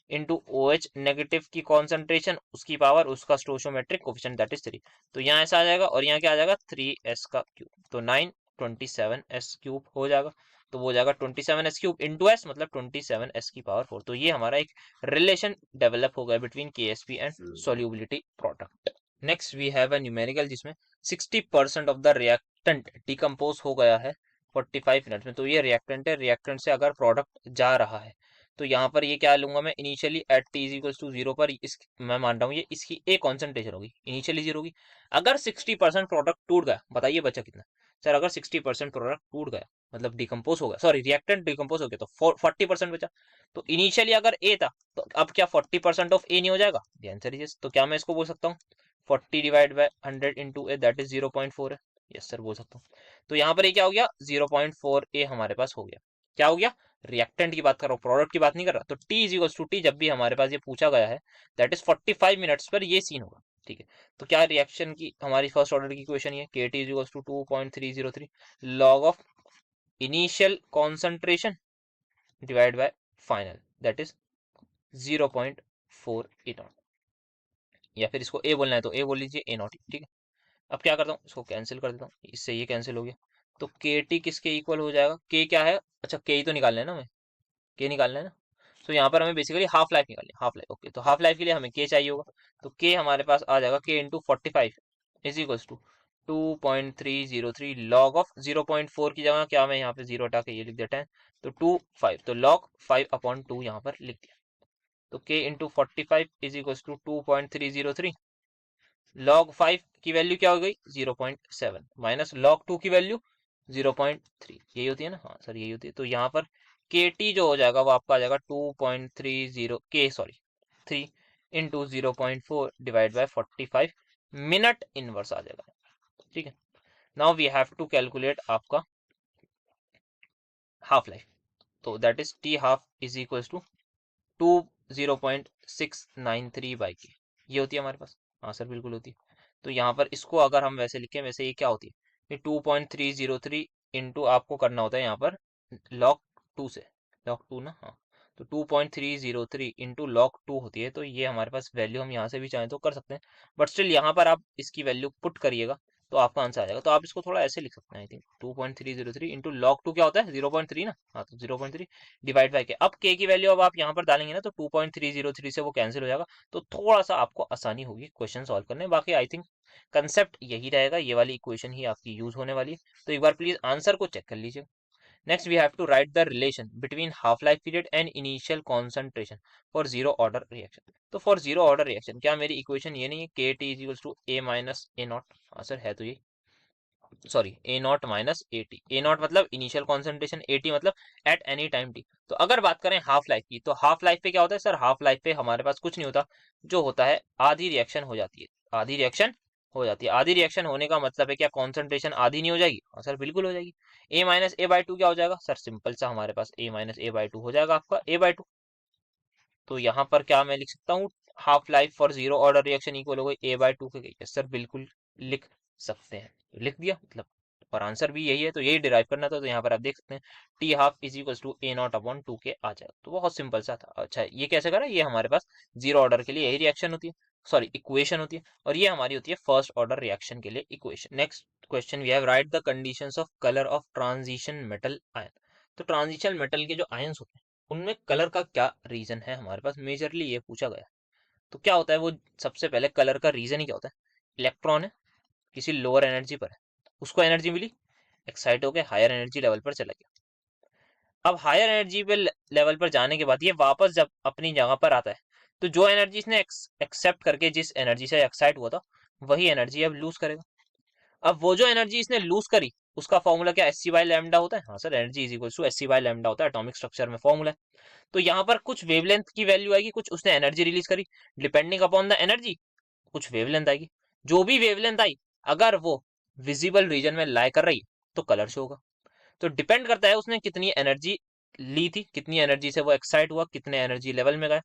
इंटू OH नेगेटिव की कॉन्सेंट्रेशन उसकी पावर उसका स्टोइचोमेट्रिक कोफिशिएंट दैट इज 3। तो यहाँ ऐसा आ जाएगा और यहाँ क्या आ जाएगा 3S का क्यूब, तो 927S क्यूब हो जाएगा। तो वो हो जाएगा 27S क्यूब इंटू एस, मतलब 27S की पावर 4। तो ये हमारा एक रिलेशन डेवलप हो गया between KSP and solubility product. Next we have a numerical जिसमें 60% ऑफ द रिएक्टेंट डिकम्पोज हो गया है 45 मिनट में। तो ये रिएक्टेंट है, रिएक्टेंट से अगर प्रोडक्ट जा रहा है तो यहाँ पर ये क्या लूंगा मैं, initially at T is equal to 0 पर इस, मैं मान रहा हूँ ये इसकी ए कॉन्सेंट्रेशन होगी, इनिशियली 0 होगी। अगर 60% प्रोडक्ट टूट गया, बताइए बचा कितना सर, अगर 60% प्रोडक्ट टूट गया मतलब डिकम्पोज हो गया, सॉरी रिएक्टेंट डिकम्पोज हो गया तो 40% बचा। तो इनिशियली अगर ए था तो अब क्या 40% ऑफ ए नहीं हो जाएगा? The answer is yes. तो क्या मैं इसको बोल सकता हूँ 40 divide by 100 into A that is 0.4 है। यस सर बोल सकता हूँ। तो यहाँ पर ये क्या हो गया 0.4 ए हमारे पास हो गया। क्या हो गया? रिएक्टेंट की बात कर रहा हूँ, प्रोडक्ट की बात नहीं कर रहा। तो T is equals to T, जब भी हमारे पास ये पूछा गया है दैट इज 45 मिनट्स पर ये सीन होगा। ठीक है, तो क्या रिएक्शन की हमारी फर्स्ट ऑर्डर की इक्वेशन है K T is equals to 2.303 log of initial concentration divide by final that is 0.4 A naught, या फिर इसको ए बोलना है तो ए बोल लीजिए, ए नॉट। ठीक है, अब क्या करता हूँ, इसको कैंसिल कर देता हूँ, इससे ये कैंसिल हो गया। तो के टी किसके इक्वल हो जाएगा, के क्या है, अच्छा के ही तो निकालना है ना, हमें के निकालना है ना। तो यहाँ पर हमें बेसिकली हाफ लाइफ निकालनी है, हाफ लाइफ। ओके, तो हाफ लाइफ के लिए हमें के चाहिए होगा, तो के हमारे पास आ जाएगा K into 45 is equals to 2.303 log of 0.4 की जगह क्या मैं यहाँ पे 0 हटा के ये लिख देता है, तो 2.5, तो लॉग 5/2 यहाँ पर लिख दिया। तो K into 45 is equals to 2.303 log 5 की वैल्यू क्या हो गई 0.7 माइनस लॉग 2 की वैल्यू 0.3, यही होती है ना। हाँ सर यही होती है। तो यहाँ पर के टी जो हो जाएगा वो आपका आ जाएगा 2.30 के sorry 3 into 0.4 divide by 45 minute inverse आ जाएगा। ठीक है, now we have to calculate आपका हाफ लाइफ। तो that is T half is equals to 0.693 by K, ये होती है हमारे पास। हाँ सर बिल्कुल होती है। तो यहाँ पर इसको अगर हम वैसे लिखें, वैसे ये क्या होती है, ये 2.303 इंटू आपको करना होता है यहाँ पर लॉग 2 से, लॉग 2 ना, हाँ। तो 2.303 इंटू लॉग 2 होती है, तो ये हमारे पास वैल्यू हम यहाँ से भी चाहें तो कर सकते हैं, बट स्टिल यहाँ पर आप इसकी वैल्यू पुट करिएगा तो आपका आंसर आ जाएगा। तो आप इसको थोड़ा ऐसे लिख सकते हैं, आई थिंक 2.303 इंटू लॉग 2 क्या होता है 0.3 ना, हाँ तो 0.3 डिवाइड बाय के। अब के की वैल्यू अब आप यहाँ पर डालेंगे ना तो 2.303 से वो कैंसिल हो जाएगा, तो थोड़ा सा आपको आसानी होगी क्वेश्चन सॉल्व करने। बाकी आई थिंक कंसेप्ट यही रहेगा, ये वाली इक्वेशन ही आपकी यूज होने वाली है। तो एक बार प्लीज आंसर को चेक कर लीजिए। Next we have to write the relation between half life period and initial concentration for zero order reaction. तो फॉर जीरो ऑर्डर रिएक्शन क्या मेरी इक्वेशन ये नहीं है K T is equals to A minus A naught, हाँ sir है तो ये, sorry A naught minus A T, A naught मतलब इनिशियल कॉन्सेंट्रेशन, ए टी मतलब एट एनी टाइम टी। तो अगर बात करें हाफ लाइफ की, तो हाफ लाइफ पे क्या होता है सर, हाफ लाइफ पे हमारे पास कुछ नहीं होता, जो होता है आधी रिएक्शन हो जाती है, आधी रिएक्शन हो जाती है। आधी रिएक्शन होने का मतलब है क्या कॉन्सेंट्रेशन आधी नहीं हो जाएगी? हाँ सर बिल्कुल हो जाएगी। ए माइनस ए बाई टू क्या हो जाएगा सर? सिंपल सा हमारे पास ए माइनस ए बाई टू हो जाएगा आपका ए बाई टू। तो यहाँ पर क्या मैं लिख सकता हूँ, half life for zero order reaction equal हो गई ए बाई टू के। यस सर बिल्कुल लिख सकते हैं, लिख दिया मतलब, और आंसर भी यही है, तो यही डिराइव करना था। तो यहाँ पर आप देख सकते हैं T half is equal to A naught upon two K आ जाएगा। तो बहुत सिंपल सा था। अच्छा ये कैसे करा? ये हमारे पास जीरो ऑर्डर के लिए यही रिएक्शन होती है, सॉरी इक्वेशन होती है, और ये हमारी होती है फर्स्ट ऑर्डर रिएक्शन के लिए equation. Next question we have, write the conditions of colour of transition metal ion. तो ट्रांजिशन मेटल के जो आयंस होते हैं उनमें कलर का क्या रीजन है, हमारे पास मेजरली ये पूछा गया। तो क्या होता है वो, सबसे पहले कलर का रीजन ही क्या होता है? इलेक्ट्रॉन है, किसी लोअर एनर्जी पर है, उसको एनर्जी मिली, एक्साइट होकर हायर एनर्जी लेवल पर चला गया। अब हायर एनर्जी पे लेवल पर जाने के बाद ये वापस जब अपनी जगह पर आता है, तो जो एनर्जी इसने एक्सेप्ट करके जिस एनर्जी से एक्साइट हुआ था वही एनर्जी अब लूज करेगा। अब वो जो एनर्जी इसने लूज करी उसका फॉर्मूला क्या एस सी बाई लैम्डा होता है? हाँ sir, energy is equal to S C by lambda होता है, एटॉमिक स्ट्रक्चर में फॉर्मूला है। तो यहाँ पर कुछ वेवलेंथ की वैल्यू आएगी, कुछ उसने एनर्जी रिलीज करी, डिपेंडिंग अपॉन द एनर्जी कुछ वेवलेंथ आएगी। जो भी वेवलेंथ आई अगर वो विजिबल रीजन में लाई कर रही है तो कलर शो होगा। तो डिपेंड करता है उसने कितनी एनर्जी ली थी, कितनी एनर्जी से वो एक्साइट हुआ, कितने एनर्जी लेवल में गए।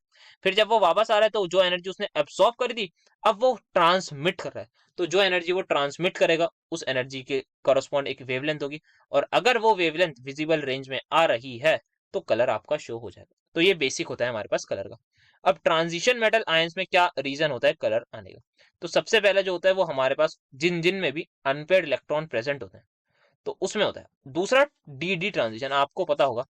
फिर जब वो वापस आ रहा है तो जो एनर्जी उसने एब्सॉर्ब कर दी अब वो ट्रांसमिट कर रहा है, तो जो एनर्जी वो ट्रांसमिट करेगा उस एनर्जी के कॉरस्पॉन्ड एक वेवलेंथ होगी, और अगर वो वेवलेंथ विजिबल रेंज में आ रही है तो कलर आपका शो हो जाएगा। तो ये बेसिक होता है हमारे पास कलर का। अब ट्रांजिशन मेटल आयंस में क्या रीजन होता है कलर आने का? तो सबसे पहले जो होता है वो हमारे पास जिन जिन में भी अनपेड इलेक्ट्रॉन प्रेजेंट होते हैं तो उसमें होता है। दूसरा डी डी ट्रांजिशन, आपको पता होगा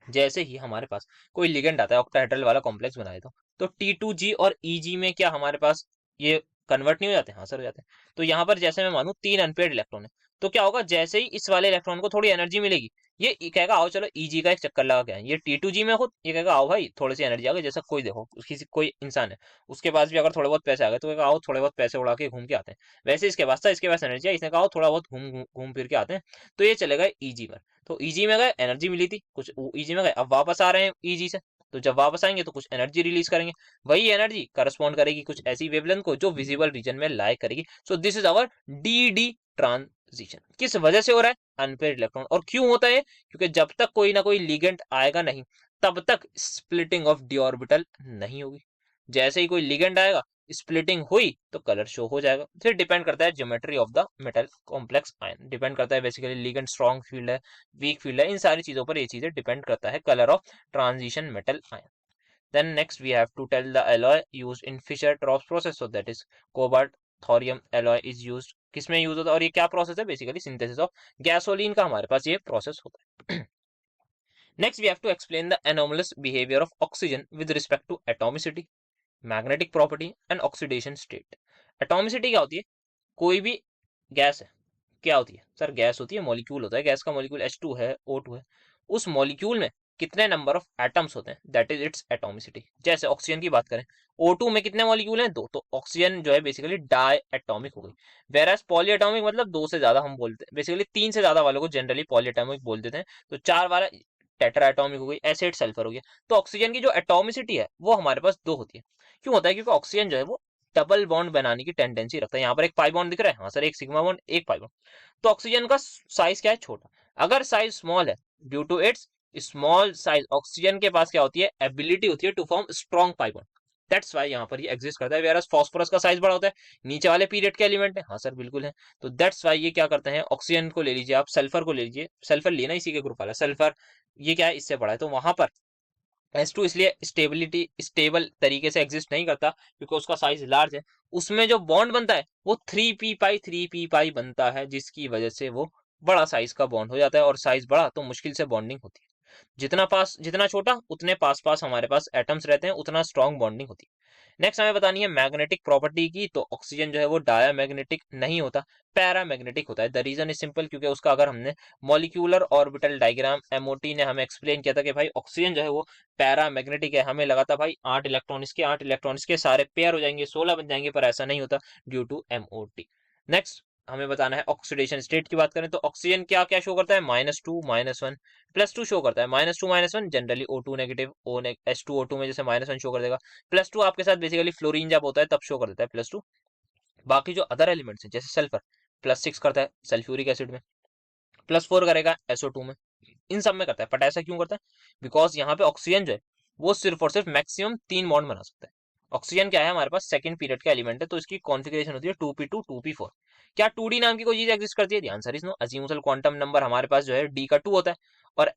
जैसे ही हमारे पास कोई लिगेंड आता है ऑक्टाहेड्रल वाला कॉम्प्लेक्स बनाए तो T2G और EG में क्या हमारे पास ये कन्वर्ट नहीं हो जाते? हाँ सर हो जाते हैं। तो यहाँ पर जैसे मैं मानूं तीन अनपेड इलेक्ट्रॉन है, तो क्या होगा जैसे ही इस वाले इलेक्ट्रॉन को थोड़ी एनर्जी मिलेगी ये कहेगा आओ चलो EG का एक चक्कर लगा के आए। ये T2G में खुद ये कहेगा आओ भाई थोड़ी सी एनर्जी आ गई, जैसा कोई देखो किसी कोई इंसान है उसके पास भी अगर थोड़े बहुत पैसे आ गए तो कहेगा आओ थोड़े बहुत पैसे उड़ा के घूम के आते हैं। वैसे इसके पास था, इसके पास एनर्जी है, इसने कहा आओ थोड़ा बहुत घूम घूम फिर के आते हैं, तो ये चलेगा EG पर। तो ईजी में गए, एनर्जी मिली थी कुछ, ईजी में गए अब वापस आ रहे हैं ईजी से, तो जब वापस आएंगे तो कुछ एनर्जी रिलीज करेंगे, वही एनर्जी करस्पॉन्ड करेगी कुछ ऐसी वेवलेंथ को जो विजिबल रीजन में लाई करेगी। So this is our D D transition. किस वजह से हो रहा है? Unpaired electron. और क्यों होता है? क्योंकि जब तक कोई ना कोई लिगेंड आएगा नहीं तब तक स्प्लिटिंग ऑफ डी ऑर्बिटल नहीं होगी। जैसे ही कोई लिगेंड आएगा स्प्लिटिंग हुई तो कलर शो हो जाएगा। फिर डिपेंड करता है geometry of the metal complex ion, depend करता है बेसिकली लिगेंड स्ट्रॉन्ग फील्ड है वीक फील्ड है, इन सारी चीजों पर ये चीजें डिपेंड करता है colour of transition metal ion. Then next we have to tell the alloy used in Fischer Tropsch process, so that is cobalt thorium alloy is used. किसमें यूज होता है और ये क्या प्रोसेस है? बेसिकली सिंथेसिस ऑफ गैसोलीन का हमारे पास ये प्रोसेस होता है। Next we have to explain the anomalous behaviour of oxygen with respect to atomicity, magnetic property and oxidation state. Atomicity क्या होती है? कोई भी गैस है, क्या होती है सर? गैस होती है, मॉलिक्यूल होता है, गैस का मॉलिक्यूल H2 है, O2 है, उस मॉलिक्यूल में कितने नंबर ऑफ एटम्स होते हैं, दैट इज इट्स एटॉमिसिटी। जैसे ऑक्सीजन की बात करें, O2 में कितने मॉलिक्यूल हैं? दो, तो ऑक्सीजन जो है बेसिकली डाई एटॉमिक हो गई। वेरास पॉली एटॉमिक मतलब दो से ज्यादा हम बोलते हैं, बेसिकली तीन से ज्यादा वालों को जनरली पॉली एटॉमिक बोल देते हैं, तो चार वाला टेट्रा एटॉमिक हो गई, एसिड सल्फर हो गया। तो ऑक्सीजन की जो एटॉमिसिटी है वो हमारे पास दो होती है। क्यों होता है? क्योंकि ऑक्सीजन जो है वो डबल बॉन्ड बनाने की टेंडेंसी रखता है। यहाँ पर एक पाई बॉन्ड दिख रहा है, हाँ सर एक सिग्मा बॉन्ड एक पाई बॉन्ड। तो ऑक्सीजन का साइज क्या है? छोटा। अगर साइज स्मॉल है due to its small size, oxygen के पास क्या होती है? एबिलिटी होती है to form strong pi bond, that's why यहाँ पर ये एग्जिस्ट करता है। वेरस फास्फोरस का साइज बड़ा होता है, नीचे वाले पीरियड के एलिमेंट है, हाँ सर बिल्कुल है। तो दैट्स वाई ये क्या करते हैं, ऑक्सीजन को ले लीजिए आप, सल्फर को ले लीजिए, सल्फर लेना इसी के ग्रुप वाला सल्फर, ये क्या है? इससे बड़ा है, तो वहां पर S2 इसलिए स्टेबल तरीके से एग्जिस्ट नहीं करता क्योंकि उसका साइज लार्ज है। उसमें जो बॉन्ड बनता है वो 3p पाई बनता है, जिसकी वजह से वो बड़ा साइज का बॉन्ड हो जाता है, और साइज बड़ा तो मुश्किल से बॉन्डिंग होती है। जितना छोटा उतने पास पास हमारे पास एटम्स रहते हैं उतना स्ट्रॉन्ग बॉन्डिंग होती है। नेक्स्ट हमें बतानी है मैग्नेटिक प्रॉपर्टी की। तो ऑक्सीजन जो है वो डायामैग्नेटिक नहीं होता, पैरामैग्नेटिक होता है। द रीजन इज सिंपल, क्योंकि उसका अगर हमने मॉलिक्यूलर ऑर्बिटल डायग्राम MOT ने हमें एक्सप्लेन किया था कि भाई ऑक्सीजन जो है वो पैरामैग्नेटिक है, हमें लगा था भाई 8 इलेक्ट्रॉन इसके सारे पेयर हो जाएंगे 16 बन जाएंगे, पर ऐसा नहीं होता ड्यू टू MOT। नेक्स्ट हमें बताना है ऑक्सीडेशन स्टेट की बात करें तो ऑक्सीजन क्या क्या शो करता है? -2 -1 +2 शो करता है। -2 -1 जनरली O2 नेगेटिव, H2O2 में जैसे -1 शो कर देगा। +2 आपके साथ बेसिकली फ्लोरीन जब होता है तब शो कर देता है +2। बाकी जो अदर एलिमेंट्स हैं जैसे सल्फर +6 करता है सल्फ्यूरिक एसिड में, +4 करेगा SO2 में, इन सब में करता है। बट ऐसा क्यों करता है? बिकॉज यहाँ पे ऑक्सीजन जो है वो सिर्फ और सिर्फ मैक्सिमम 3 बॉन्ड बना सकता है। ऑक्सीजन क्या है हमारे पास सेकंड पीरियड का एलिमेंट है, तो इसकी कॉन्फिगरेशन होती है 2p2 2p4। क्या 2d नाम की कोई चीज एग्जिस्ट करती है? The answer is no. Azimuthal quantum number हमारे पास जो है d का 2 होता है, और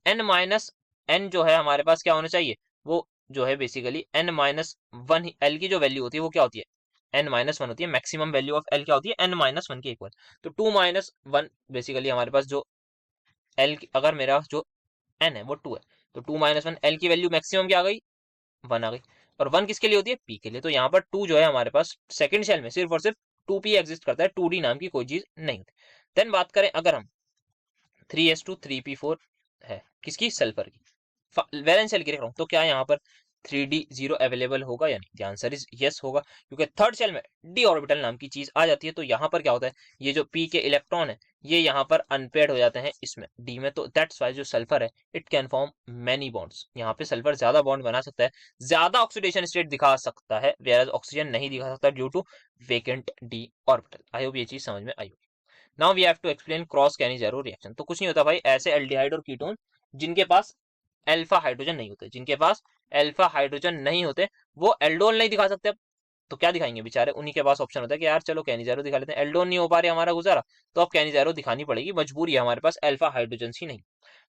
n जो है हमारे पास क्या होना चाहिए, वो जो है बेसिकली n-1 l की जो वैल्यू होती है वो क्या होती है, n-1 होती है। मैक्सिमम वैल्यू ऑफ l क्या होती है, n-1 के इक्वल। तो 2-1 बेसिकली हमारे पास जो l अगर मेरा जो n है वो 2 है, तो 2-1 l की वैल्यू मैक्सिमम क्या आ गई, 1 आ गई। और 1 किसके लिए होती है, p के लिए। तो यहाँ पर 2 जो है हमारे पास सेकंड शेल में सिर्फ और सिर्फ 2p एग्जिस्ट करता है, 2d नाम की कोई चीज नहीं होती। देन बात करें अगर हम 3s2 3p4 है किसकी, सल्फर की, वैलेंस शेल की रख रहा हूँ, तो क्या यहाँ पर 3d0 अवेलेबल होगा या नहीं? द आंसर इज यस होगा, क्योंकि थर्ड शेल में d ऑर्बिटल नाम की चीज आ जाती है। तो यहाँ पर क्या होता है, ये जो p के इलेक्ट्रॉन है ये यहाँ पर अनपेयर्ड हो जाते हैं इसमें d में, तो दैट्स वाई जो सल्फर है it can form many bonds. यहाँ पे सल्फर ज्यादा बॉन्ड बना सकता है, ज्यादा ऑक्सीडेशन स्टेट दिखा सकता है, वेयर ऑक्सीजन नहीं दिखा सकता due to vacant d orbital. I hope ये चीज समझ में आई। Now we have to explain cross Cannizzaro reaction. तो कुछ नहीं होता भाई, ऐसे एल्डिहाइड और कीटोन जिनके पास अल्फा हाइड्रोजन नहीं होते, जिनके पास अल्फा हाइड्रोजन नहीं होते, वो एल्डोल नहीं दिखा सकते। अब तो क्या दिखाएंगे बेचारे, उन्हीं के पास ऑप्शन होता है कि यार चलो कैनिजेरो दिखा लेते हैं, एल्डोल नहीं हो पा रही हमारा गुजारा, तो अब कैनिजेरो दिखानी पड़ेगी, मजबूरी है, हमारे पास अल्फा हाइड्रोजन ही नहीं।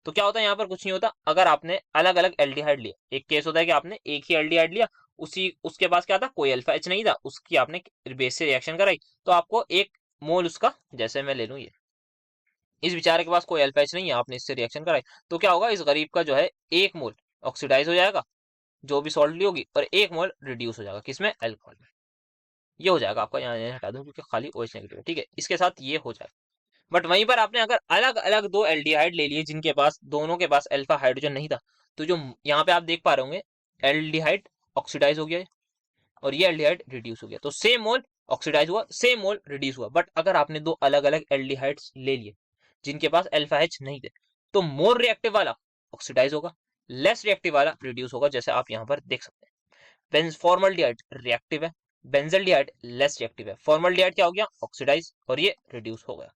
तो क्या होता है यहाँ पर, कुछ नहीं होता। अगर आपने अलग अलग एल्डिहाइड लिया, एक केस होता है कि आपने एक ही एल्डिहाइड लिया, उसी उसके पास क्या था, कोई अल्फा एच नहीं था, उसकी आपने बेस से रिएक्शन कराई, तो आपको 1 मोल उसका, जैसे मैं ले लूँ ये, इस बेचारे के पास कोई अल्फा एच नहीं है, आपने इससे रिएक्शन कराई, तो क्या होगा, इस गरीब का जो है 1 मोल ऑक्सीडाइज हो जाएगा जो भी सॉल्ट ली होगी, और 1 मोल रिड्यूस हो जाएगा किसमें, अल्कोहल में। ये हो जाएगा आपका, यहाँ हटा दूं क्योंकि खाली OH नेगेटिव है, ठीक है, इसके साथ ये हो जाएगा। बट वहीं पर आपने अगर अलग अलग 2 एल्डिहाइड ले लिए जिनके पास दोनों के पास अल्फा हाइड्रोजन नहीं था, तो जो यहाँ पे आप देख पा रहे होंगे एल्डिहाइड ऑक्सीडाइज हो गया है, और ये एल्डिहाइड रिड्यूस हो गया, तो सेम मोल ऑक्सीडाइज हुआ, सेम मोल रिड्यूस हुआ। बट अगर आपने 2 अलग अलग एल्डिहाइड्स ले लिए जिनके पास अल्फा एच नहीं थे, तो मोर रिएक्टिव वाला ऑक्सीडाइज होगा, लेस रिएक्टिव वाला रिड्यूस होगा, जैसे आप यहाँ पर देख सकते हैं। फॉर्मल्डिहाइड रिएक्टिव है, बेंजल्डिहाइड लेस रिएक्टिव है। फॉर्मल्डिहाइड क्या हो गया, ऑक्सीडाइज, और ये रिड्यूस हो गया।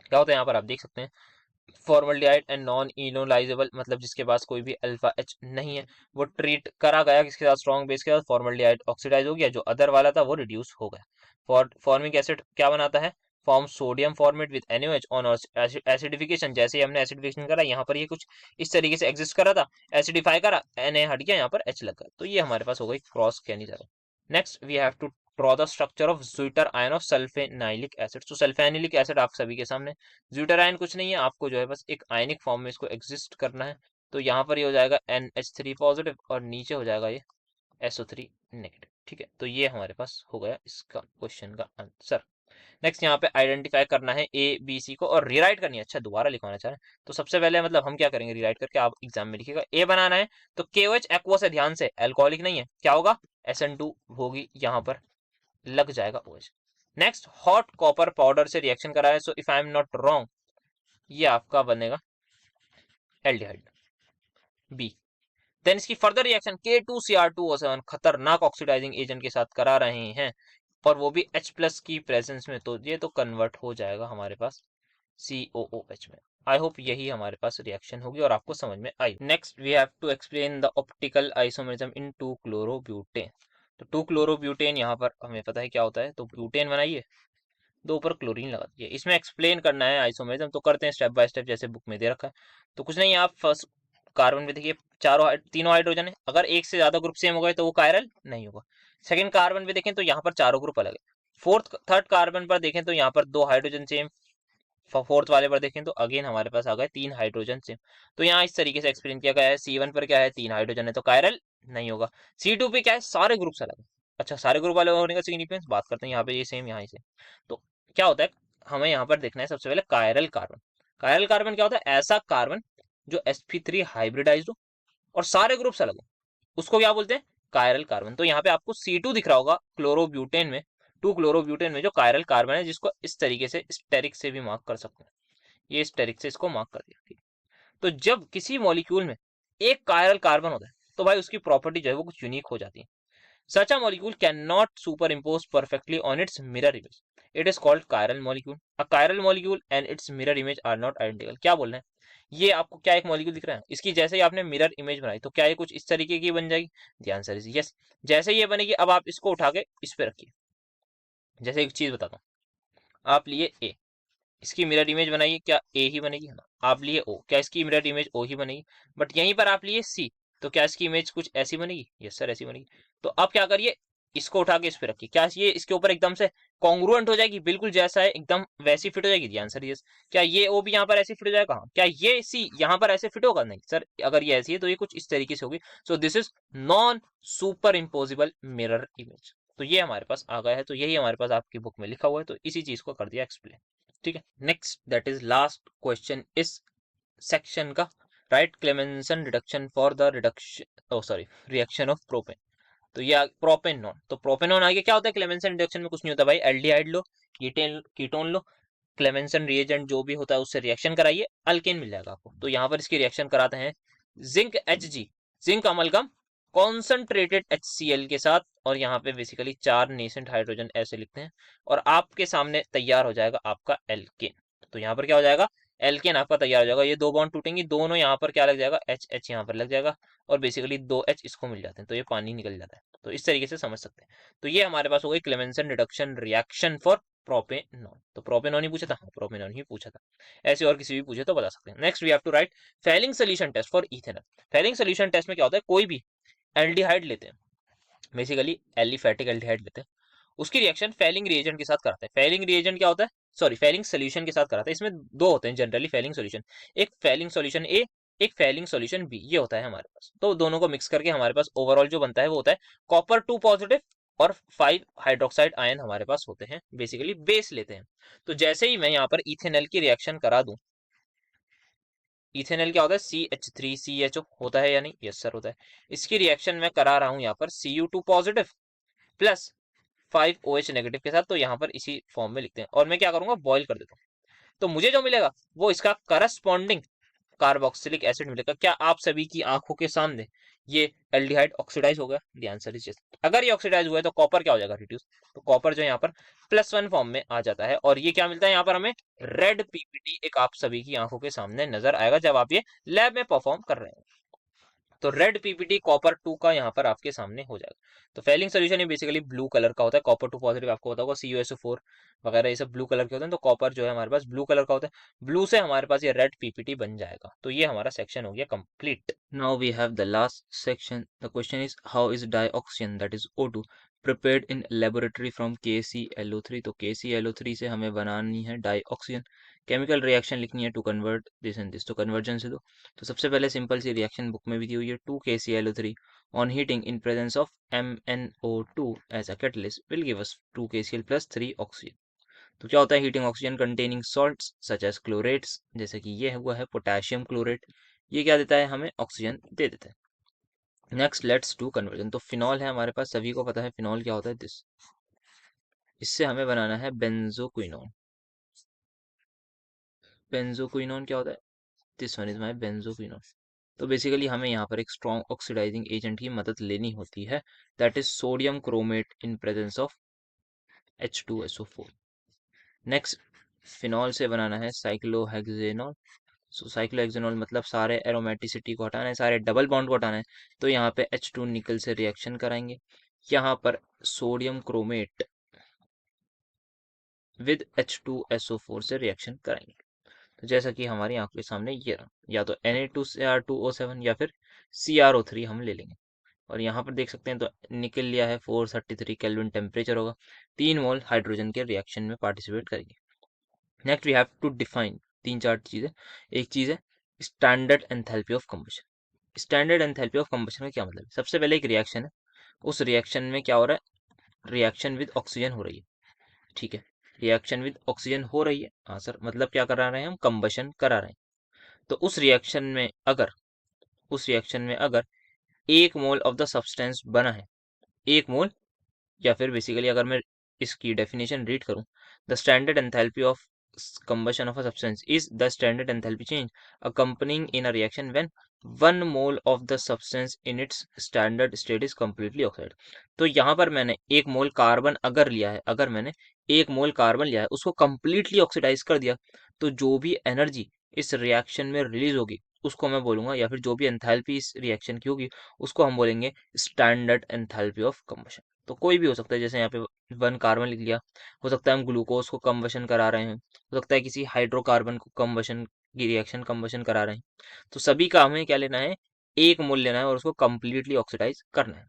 क्या होता है यहाँ पर आप देख सकते हैं, फॉर्मल्डिहाइड एंड नॉन इनोलाइजेबल, मतलब जिसके पास कोई भी अल्फा एच नहीं है, वो ट्रीट करा गया किसके साथ, स्ट्रॉन्ग बेस के साथ, फॉर्मल्डिहाइड ऑक्सीडाइज हो गया, जो अदर वाला था वो रिड्यूस हो गया। फॉर्मिक एसिड क्या बनाता है, form sodium format with NaOH on acidification. जैसे ही हमने एसिडिफिकेशन करा, यहाँ पर ये कुछ इस तरीके से एग्जिस्ट करा था, एसिडिफाई करा, Na हट गया, यहाँ पर H लग गया, तो ये हमारे पास हो गई cross Cannizzaro. Next we have to draw the structure of zwitter ion of sulphanilic acid. तो सल्फेनाइलिक एसिड आप सभी के सामने, ज्विटर आयन कुछ नहीं है, आपको जो है बस एक आयनिक फॉर्म में इसको एग्जिस्ट करना है। तो यहाँ पर ये हो जाएगा NH3 पॉजिटिव, और नीचे हो जाएगा ये SO3 नेगेटिव, ठीक है। तो ये हमारे पास हो गया इसका क्वेश्चन का आंसर। नेक्स्ट यहाँ पे आइडेंटिफाई करना है A B C को, और रीराइट करनी है। अच्छा, दोबारा लिखवाना चाह रहे हैं, तो सबसे पहले मतलब हम क्या करेंगे, रीराइट करके आप एग्जाम में लिखिएगा। ए बनाना है तो KOH एक्वस है, ध्यान से, अल्कोहलिक नहीं है, क्या होगा, SN2 होगी, यहाँ पर लग जाएगा OH। Next, hot copper powder से रिएक्शन करा है, so if I am not wrong ये आपका बनेगा एल्डिहाइड B। देन इसकी फर्दर रिएक्शन K2Cr2O7 खतरनाक ऑक्सीडाइजिंग एजेंट के साथ करा रहे हैं, और वो भी H+ की प्रेजेंस में, तो ये तो कन्वर्ट हो जाएगा हमारे पास COOH में। आई होप यही हमारे पास रिएक्शन होगी और आपको समझ में आई। Next we have to explain the optical isomerism in two chlorobutane. तो 2-क्लोरोब्यूटेन यहाँ पर हमें पता है क्या होता है, तो ब्यूटेन बनाइए, 2 ऊपर क्लोरीन लगा दिए, इसमें एक्सप्लेन करना है आइसोमेरिज्म, तो करते हैं स्टेप बाय स्टेप जैसे बुक में दे रखा है। तो कुछ नहीं, आप फर्स्ट कार्बन पे देखिए तीनों हाइड्रोजन है, अगर एक से ज्यादा ग्रुप सेम हो गए तो वो कायरल नहीं होगा। सेकंड कार्बन पे देखें तो यहाँ पर चारों ग्रुप अलग है। थर्ड कार्बन पर देखें तो यहाँ पर 2 हाइड्रोजन सेम, फोर्थ वाले पर देखें तो अगेन हमारे पास आ गए 3 हाइड्रोजन सेम। तो यहाँ इस तरीके से एक्सप्लेन किया गया है। C1 पर क्या है, 3 हाइड्रोजन है तो कायरल नहीं होगा। C2 पे क्या है, सारे ग्रुप्स अलग है। अच्छा, सारे ग्रुप वाले होने का सिग्निफिकेंस बात करते हैं, यहाँ पे ये सेम, यहाँ से। तो क्या होता है, हमें यहाँ पर देखना है सबसे पहले कायरल कार्बन। कायरल कार्बन क्या होता है, ऐसा कार्बन जो sp3 हाइब्रिडाइज हो और सारे ग्रुप्स अलग हो, उसको क्या बोलते हैं, कायरल कार्बन। तो यहाँ पे आपको C2 दिख रहा होगा क्लोरोब्यूटेन में, 2-क्लोरोब्यूटेन में जो कायरल कार्बन है, जिसको इस तरीके से स्टेरिक से भी मार्क कर सकते हैं, ये स्टेरिक से इसको मार्क कर दिया, ठीक। तो जब किसी मॉलिक्यूल में एक कायरल कार्बन होता है तो भाई उसकी प्रॉपर्टी जो है वो कुछ यूनिक हो जाती है। Such a molecule cannot superimpose perfectly on its mirror image. It is called chiral molecule. A chiral molecule and its mirror image are not identical. क्या बोल रहे हैं? ये आपको क्या एक मॉलिक्यूल दिख रहा है, इसकी जैसे ही आपने मिरर इमेज बनाई तो क्या ये कुछ इस तरीके की बन जाएगी? The answer is yes. जैसे ये बनेगी, अब आप इसको उठा के इस पे रखिए। जैसे एक चीज बताता हूँ, आप लिए ए, इसकी मिरर इमेज बनाइए, क्या ए ही बनेगी? हाँ। आप लिए ओ, क्या इसकी मिरर इमेज ओ ही बनेगी? बट यहीं पर आप लिए सी, तो क्या इसकी इमेज कुछ ऐसी बनेगी? यस सर, ऐसी बनेगी। तो अब क्या करिए, इसको उठा के इस पे रखिए, क्या ये इसके ऊपर एकदम से कॉन्ग्रुएंट हो जाएगी, बिल्कुल जैसा है एकदम वैसी फिट हो जाएगी? The answer yes. क्या ये ओ भी यहाँ पर ऐसे फिट हो जाएगा? हाँ। क्या ये सी यहाँ पर ऐसे फिट होगा? नहीं सर, अगर ये ऐसी है तो ये कुछ इस तरीके से होगी। सो this is non super imposable mirror image. तो ये हमारे पास आ गया है, तो यही हमारे पास आपकी बुक में लिखा हुआ है, तो इसी चीज को कर दिया एक्सप्लेन। ठीक है, next that is last question इस सेक्शन का, write Clemmensen reduction for the reduction, oh sorry, reaction of propane. तो ये प्रोपेनॉन, तो प्रोपेनॉन आगे क्या होता है? क्लेमेंसन रिडक्शन में कुछ नहीं होता भाई, एल्डिहाइड लो, कीटोन लो, क्लेमेंसन रिएजेंट जो भी होता है उससे रिएक्शन कराइए, अल्केन मिल जाएगा आपको। तो यहाँ पर इसकी रिएक्शन कराते हैं zinc Hg, zinc amalgam concentrated HCl के साथ, और यहाँ पे बेसिकली 4 नेसेंट हाइड्रोजन ऐसे लिखते हैं, और आपके सामने तैयार हो जाएगा आपका एल्केन। तो यहाँ पर क्या हो जाएगा? एल्केन आपका तैयार हो जाएगा। ये दो बॉन्ड टूटेंगी, दोनों यहाँ पर क्या लग जाएगा? H यहाँ पर लग जाएगा, और बेसिकली 2 H इसको मिल जाते हैं, तो ये पानी निकल जाता है। तो इस तरीके से समझ सकते हैं। तो ये हमारे पास हो गई Clemmensen reduction reaction for propanone. तो प्रोपेनॉन ही पूछा था? हाँ, प्रोपेनॉन ही पूछा था। ऐसे और किसी भी पूछे तो बता सकते हैं। Next we have to write Fehling solution test for ethanol. Fehling solution test में क्या होता है? कोई भी एल्डिहाइड लेते हैं, बेसिकली एलिफेटिक एल्डिहाइड लेते हैं, उसकी रिएक्शन फेलिंग रिएजेंट के साथ कराते हैं। फेलिंग रिएजेंट क्या होता है? सॉरी, फेलिंग सोल्यूशन के साथ कराते हैं। इसमें दो होते हैं जनरली फेलिंग सोल्यूशन, एक फेलिंग सोल्यूशन ए, एक फेलिंग सोल्यूशन बी, ये होता है हमारे पास। तो दोनों को मिक्स करके हमारे पास ओवरऑल जो बनता है वो होता है कॉपर 2 पॉजिटिव और 5 हाइड्रोक्साइड आयन हमारे पास होते हैं, बेसिकली बेस लेते हैं। तो जैसे ही मैं यहाँ पर इथेनॉल की रिएक्शन करा दूं, इथेनॉल क्या होता है? CH3CHO होता है या नहीं? यस सर होता है। इसकी रिएक्शन मैं करा रहा हूं यहाँ पर Cu2 positive plus 5OH negative के साथ, तो यहाँ पर इसी फॉर्म में लिखते हैं, और मैं क्या करूंगा? बॉईल कर देता हूँ। तो मुझे जो मिलेगा वो इसका करस्पॉन्डिंग कार्बोक्सिलिक एसिड मिलेगा। क्या आप सभी की आंखों के सामने ये एल्डिहाइड ऑक्सीडाइज हो गया? The answer is yes. अगर ये ऑक्सीडाइज हुआ है तो कॉपर क्या हो जाएगा? रिड्यूस। तो कॉपर जो यहाँ पर +1 फॉर्म में आ जाता है, और ये क्या मिलता है यहाँ पर हमें? रेड पीपीटी एक आप सभी की आंखों के सामने नजर आएगा जब आप ये लैब में परफॉर्म कर रहे हैं। तो रेड पीपीटी कॉपर 2 का यहाँ पर आपके सामने हो जाएगा। तो फेलिंग सोल्यूशन ये बेसिकली ब्लू कलर का होता है। कॉपर 2 पॉजिटिव आपको होता होगा, CuSO4 वगैरह ये सब ब्लू कलर के होते हैं, तो कॉपर जो है हमारे पास ब्लू कलर का होता है। ब्लू से हमारे पास ये रेड पीपीटी बन जाएगा। तो ये हमारा सेक्शन हो गया complete. Now we have the last section. The question is how is dioxygen that is O2 prepared in laboratory from KClO3। तो KClO3 से हमें बनानी है डाइऑक्सिजन। केमिकल रिएक्शन लिखनी है to convert this and this, तो कन्वर्जन से दो। तो सबसे पहले सिंपल सी रिएक्शन बुक में भी दी हुई है, 2KClO3 on heating in presence of MnO2 as a catalyst will give us 2KCl plus 3 oxygen. तो क्या होता है? Heating oxygen containing salts such as chlorates, जैसे कि ये हुआ है पोटेशियम क्लोरेट, ये क्या देता है? हमें ऑक्सीजन दे देता है। Next let's do conversion. तो फिनॉल है हमारे पास, सभी को पता है फिनॉल क्या होता है? दिस, इससे हमें बनाना है बेंजोक्विनोन। बेंजोक्विनोन क्या होता है? This one is my benzoquinone. तो बेसिकली हमें यहाँ पर एक स्ट्रॉन्ग ऑक्सीडाइजिंग एजेंट की मदद लेनी होती है, that is sodium chromate in presence of H2SO4। Next phenol से बनाना है साइक्लोहेक्सेनॉल। सो साइक्लोहेक्सेनॉल मतलब सारे एरोमेटिसिटी को हटाना है, सारे डबल बॉन्ड को हटाना है, तो यहाँ पे H2 निकल से रिएक्शन कराएंगे। यहाँ पर सोडियम क्रोमेट विद H2SO4 से रिएक्शन कराएंगे। तो जैसा कि हमारी आंखों के सामने ये रहा, या तो Na2Cr2O7 या फिर CrO3 हम ले लेंगे। और यहाँ पर देख सकते हैं तो निकल लिया है, 433 केल्विन टेम्परेचर होगा, 3 मोल हाइड्रोजन के रिएक्शन में पार्टिसिपेट करेंगे। Next we have to define 3-4 चीजें। एक चीज है standard enthalpy of combustion. Standard enthalpy of combustion का क्या मतलब है? सबसे पहले एक रिएक्शन है, उस रिएक्शन में क्या हो रहा है? रिएक्शन विद ऑक्सीजन हो रही है, ठीक है, रिएक्शन विद ऑक्सीजन हो रही है। हाँ सर, मतलब क्या करा रहे हैं? हम कंबशन करा रहे हैं। तो उस रिएक्शन में अगर 1 मोल ऑफ द सब्सटेंस बना है, 1 मोल, या फिर बेसिकली अगर मैं इसकी डेफिनेशन रीड करूं, the standard enthalpy of combustion of a substance is the standard enthalpy change accompanying in a reaction when 1 mole of the substance in its standard state is completely oxide। तो यहाँ पर मैंने 1 mole carbon अगर लिया है, अगर मैंने 1 mole carbon लिया है, उसको कंप्लीटली ऑक्सीडाइज कर दिया, तो जो भी एनर्जी इस रिएक्शन में रिलीज होगी उसको मैं बोलूंगा, या फिर जो भी एंथैल्पी इस रिएक्शन की होगी उसको हम बोलेंगे स्टैंडर्ड एंथैल्पी ऑफ कंबशन। तो कोई भी हो सकता है, जैसे यहाँ पे 1 कार्बन लिख लिया, हो सकता है हम ग्लूकोज को कंबशन करा रहे हैं, हो सकता है किसी हाइड्रोकार्बन को कंबशन की रिएक्शन कंबशन करा रहे हैं। तो सभी का हमें क्या लेना है, 1 मोल लेना है और उसको कंप्लीटली ऑक्सीडाइज करना है।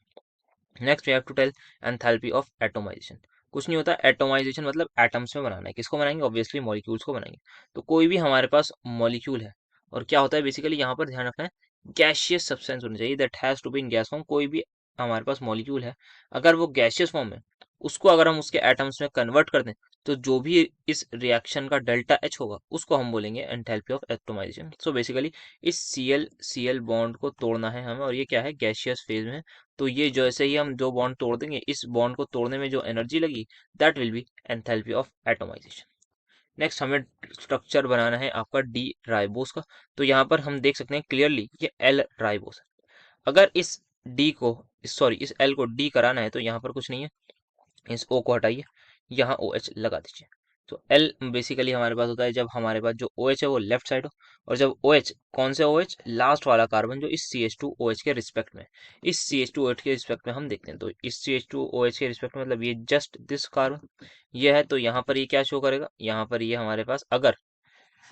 Next we have to tell enthalpy of atomization. कुछ नहीं होता, एटोमाइजेशन मतलब एटम्स में बनाना है। किसको बनाएंगे, ऑब्वियसली मॉलिक्यूल्स को बनाएंगे। तो कोई भी हमारे पास मॉलिक्यूल है, और क्या होता है बेसिकली यहाँ पर ध्यान रखना है, गैशियस सब्सटेंस होनी चाहिए, that has to be in gas form. कोई भी हमारे पास मॉलिक्यूल है, अगर वो गैशियस फॉर्म है, उसको अगर हम उसके एटम्स में कन्वर्ट कर दें, तो जो भी इस रिएक्शन का डेल्टा एच होगा उसको हम बोलेंगे enthalpy of atomisation. So basically इस Cl बॉन्ड को तोड़ना है हमें, और ये क्या है, गैशियस फेज में। तो ये जैसे ही हम जो बॉन्ड तोड़ देंगे, इस बॉन्ड को तोड़ने में जो एनर्जी लगी, that will B enthalpy of atomisation. Next हमें स्ट्रक्चर बनाना है आपका डी राइबोस का। तो यहाँ पर हम देख सकते हैं क्लियरली ये एल राइबोस है। अगर इस डी को, सॉरी इस एल को डी कराना है, तो यहाँ पर कुछ नहीं है, इस ओ को हटाइए, यहाँ ओ एच लगा दीजिए। तो एल बेसिकली हमारे पास होता है जब हमारे पास जो ओ एच है वो लेफ्ट साइड हो, और जब ओ एच, कौन से ओ एच, लास्ट वाला कार्बन जो इस C H two O H के रिस्पेक्ट में, इस C H two O H के रिस्पेक्ट में हम देखते हैं। तो इस C H two O H के रिस्पेक्ट में मतलब ये जस्ट दिस कार्बन ये है, तो यहाँ पर ये क्या शो करेगा, यहाँ पर ये हमारे पास अगर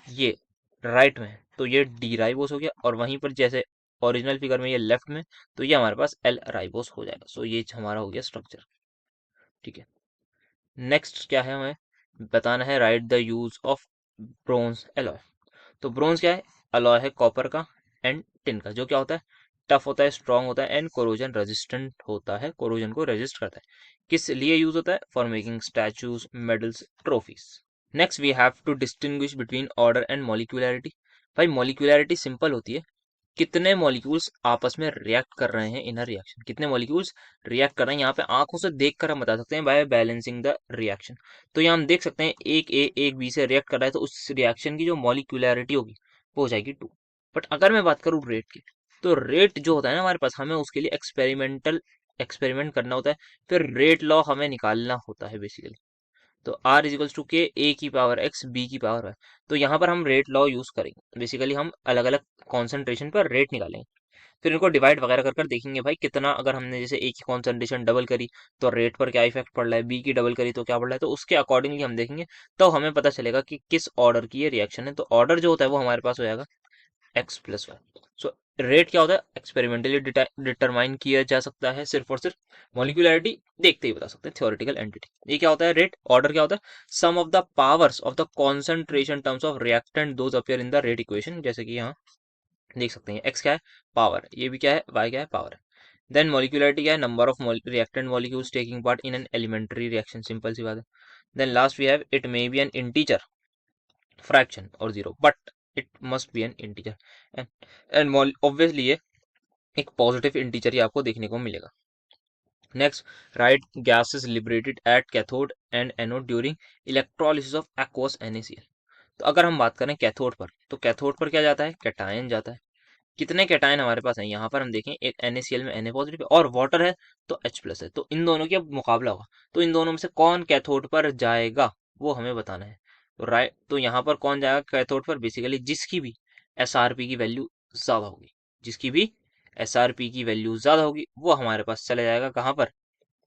ये राइट में है तो ये डी राइबोस हो गया, और वहीं पर जैसे ओरिजिनल फिगर में ये लेफ्ट में, तो ये हमारे पास एल राइबोस हो जाएगा। सो ये हमारा हो गया स्ट्रक्चर। ठीक है, नेक्स्ट क्या है, हमें बताना है write the use of bronze alloy. तो ब्रोंज क्या है, अलॉय है कॉपर का एंड टिन का, जो क्या होता है, टफ होता है, स्ट्रांग होता है, एंड कोरोजन रेजिस्टेंट होता है, कोरोजन को रेजिस्ट करता है। किस लिए यूज होता है, for making statues, medals, trophies. Next we have to distinguish between order and molecularity. भाई मॉलिक्यूलैरिटी सिंपल होती है, कितने मॉलिक्यूल्स आपस में रिएक्ट कर रहे हैं इन अ रिएक्शन, कितने मॉलिक्यूल्स रिएक्ट कर रहे हैं। यहाँ पे आंखों से देखकर हम बता सकते हैं बाय बैलेंसिंग द रिएक्शन। तो यहाँ हम देख सकते हैं एक ए एक बी से रिएक्ट कर रहा है, तो उस रिएक्शन की जो मॉलिक्यूलैरिटी होगी वो हो जाएगी 2। बट अगर मैं बात करूँ रेट की, तो रेट जो होता है ना हमारे पास, हमें उसके लिए एक्सपेरिमेंट करना होता है, फिर रेट लॉ हमें निकालना होता है बेसिकली। तो R इज इक्वल्स टू के ए की पावर एक्स बी की पावर वाई। तो यहाँ पर हम रेट लॉ यूज करेंगे, बेसिकली हम अलग अलग कॉन्सेंट्रेशन पर रेट निकालेंगे, फिर इनको डिवाइड वगैरह कर कर देखेंगे भाई कितना, अगर हमने जैसे ए की कॉन्सेंट्रेशन डबल करी तो रेट पर क्या इफेक्ट पड़ रहा है, बी की डबल करी तो क्या पड़ रहा है, तो उसके अकॉर्डिंगली हम देखेंगे, तो हमें पता चलेगा कि किस ऑर्डर की ये रिएक्शन है। तो ऑर्डर जो होता है वो हमारे पास हो जाएगा X plus Y. So rate क्या होता है, एक्सपेरिमेंटली डिटरमाइन किया जा सकता है, सिर्फ और सिर्फ मॉलिक्यूलैरिटी देखते ही बता सकते हैं, थ्योरेटिकल एंटिटी। ये क्या होता है रेट, ऑर्डर क्या होता है, sum of the powers of the concentration terms of reactant those appear in the rate equation. जैसे कि यहाँ देख सकते हैं एक्स क्या है, पावर, ये भी क्या है, वाई क्या है, पावर है। देन मॉलिक्यूलरिटी क्या है, number of reactant molecules taking part in an elementary reaction, simple सी बात है। Then last we have it may be an integer, fraction और zero, but it must be an integer. And obviously ये एक positive integer ही आपको देखने को मिलेगा। Next, write gases liberated at cathode and anode during electrolysis of aqueous NaCl। तो अगर हम बात करें कैथोड पर, तो कैथोड पर क्या जाता है, कैटायन जाता है। कितने कैटायन हमारे पास हैं, यहाँ पर हम देखें एक NaCl में Na पॉजिटिव है और वाटर है तो H प्लस है, तो इन दोनों की अब मुकाबला होगा, तो इन दोनों में से कौन कैथोड पर जाएगा वो हमें बताना है। तो राइट, तो यहाँ पर कौन जाएगा कैथोड पर, बेसिकली जिसकी भी SRP की वैल्यू ज्यादा होगी, जिसकी भी SRP की वैल्यू ज्यादा होगी वो हमारे पास चला जाएगा कहाँ पर,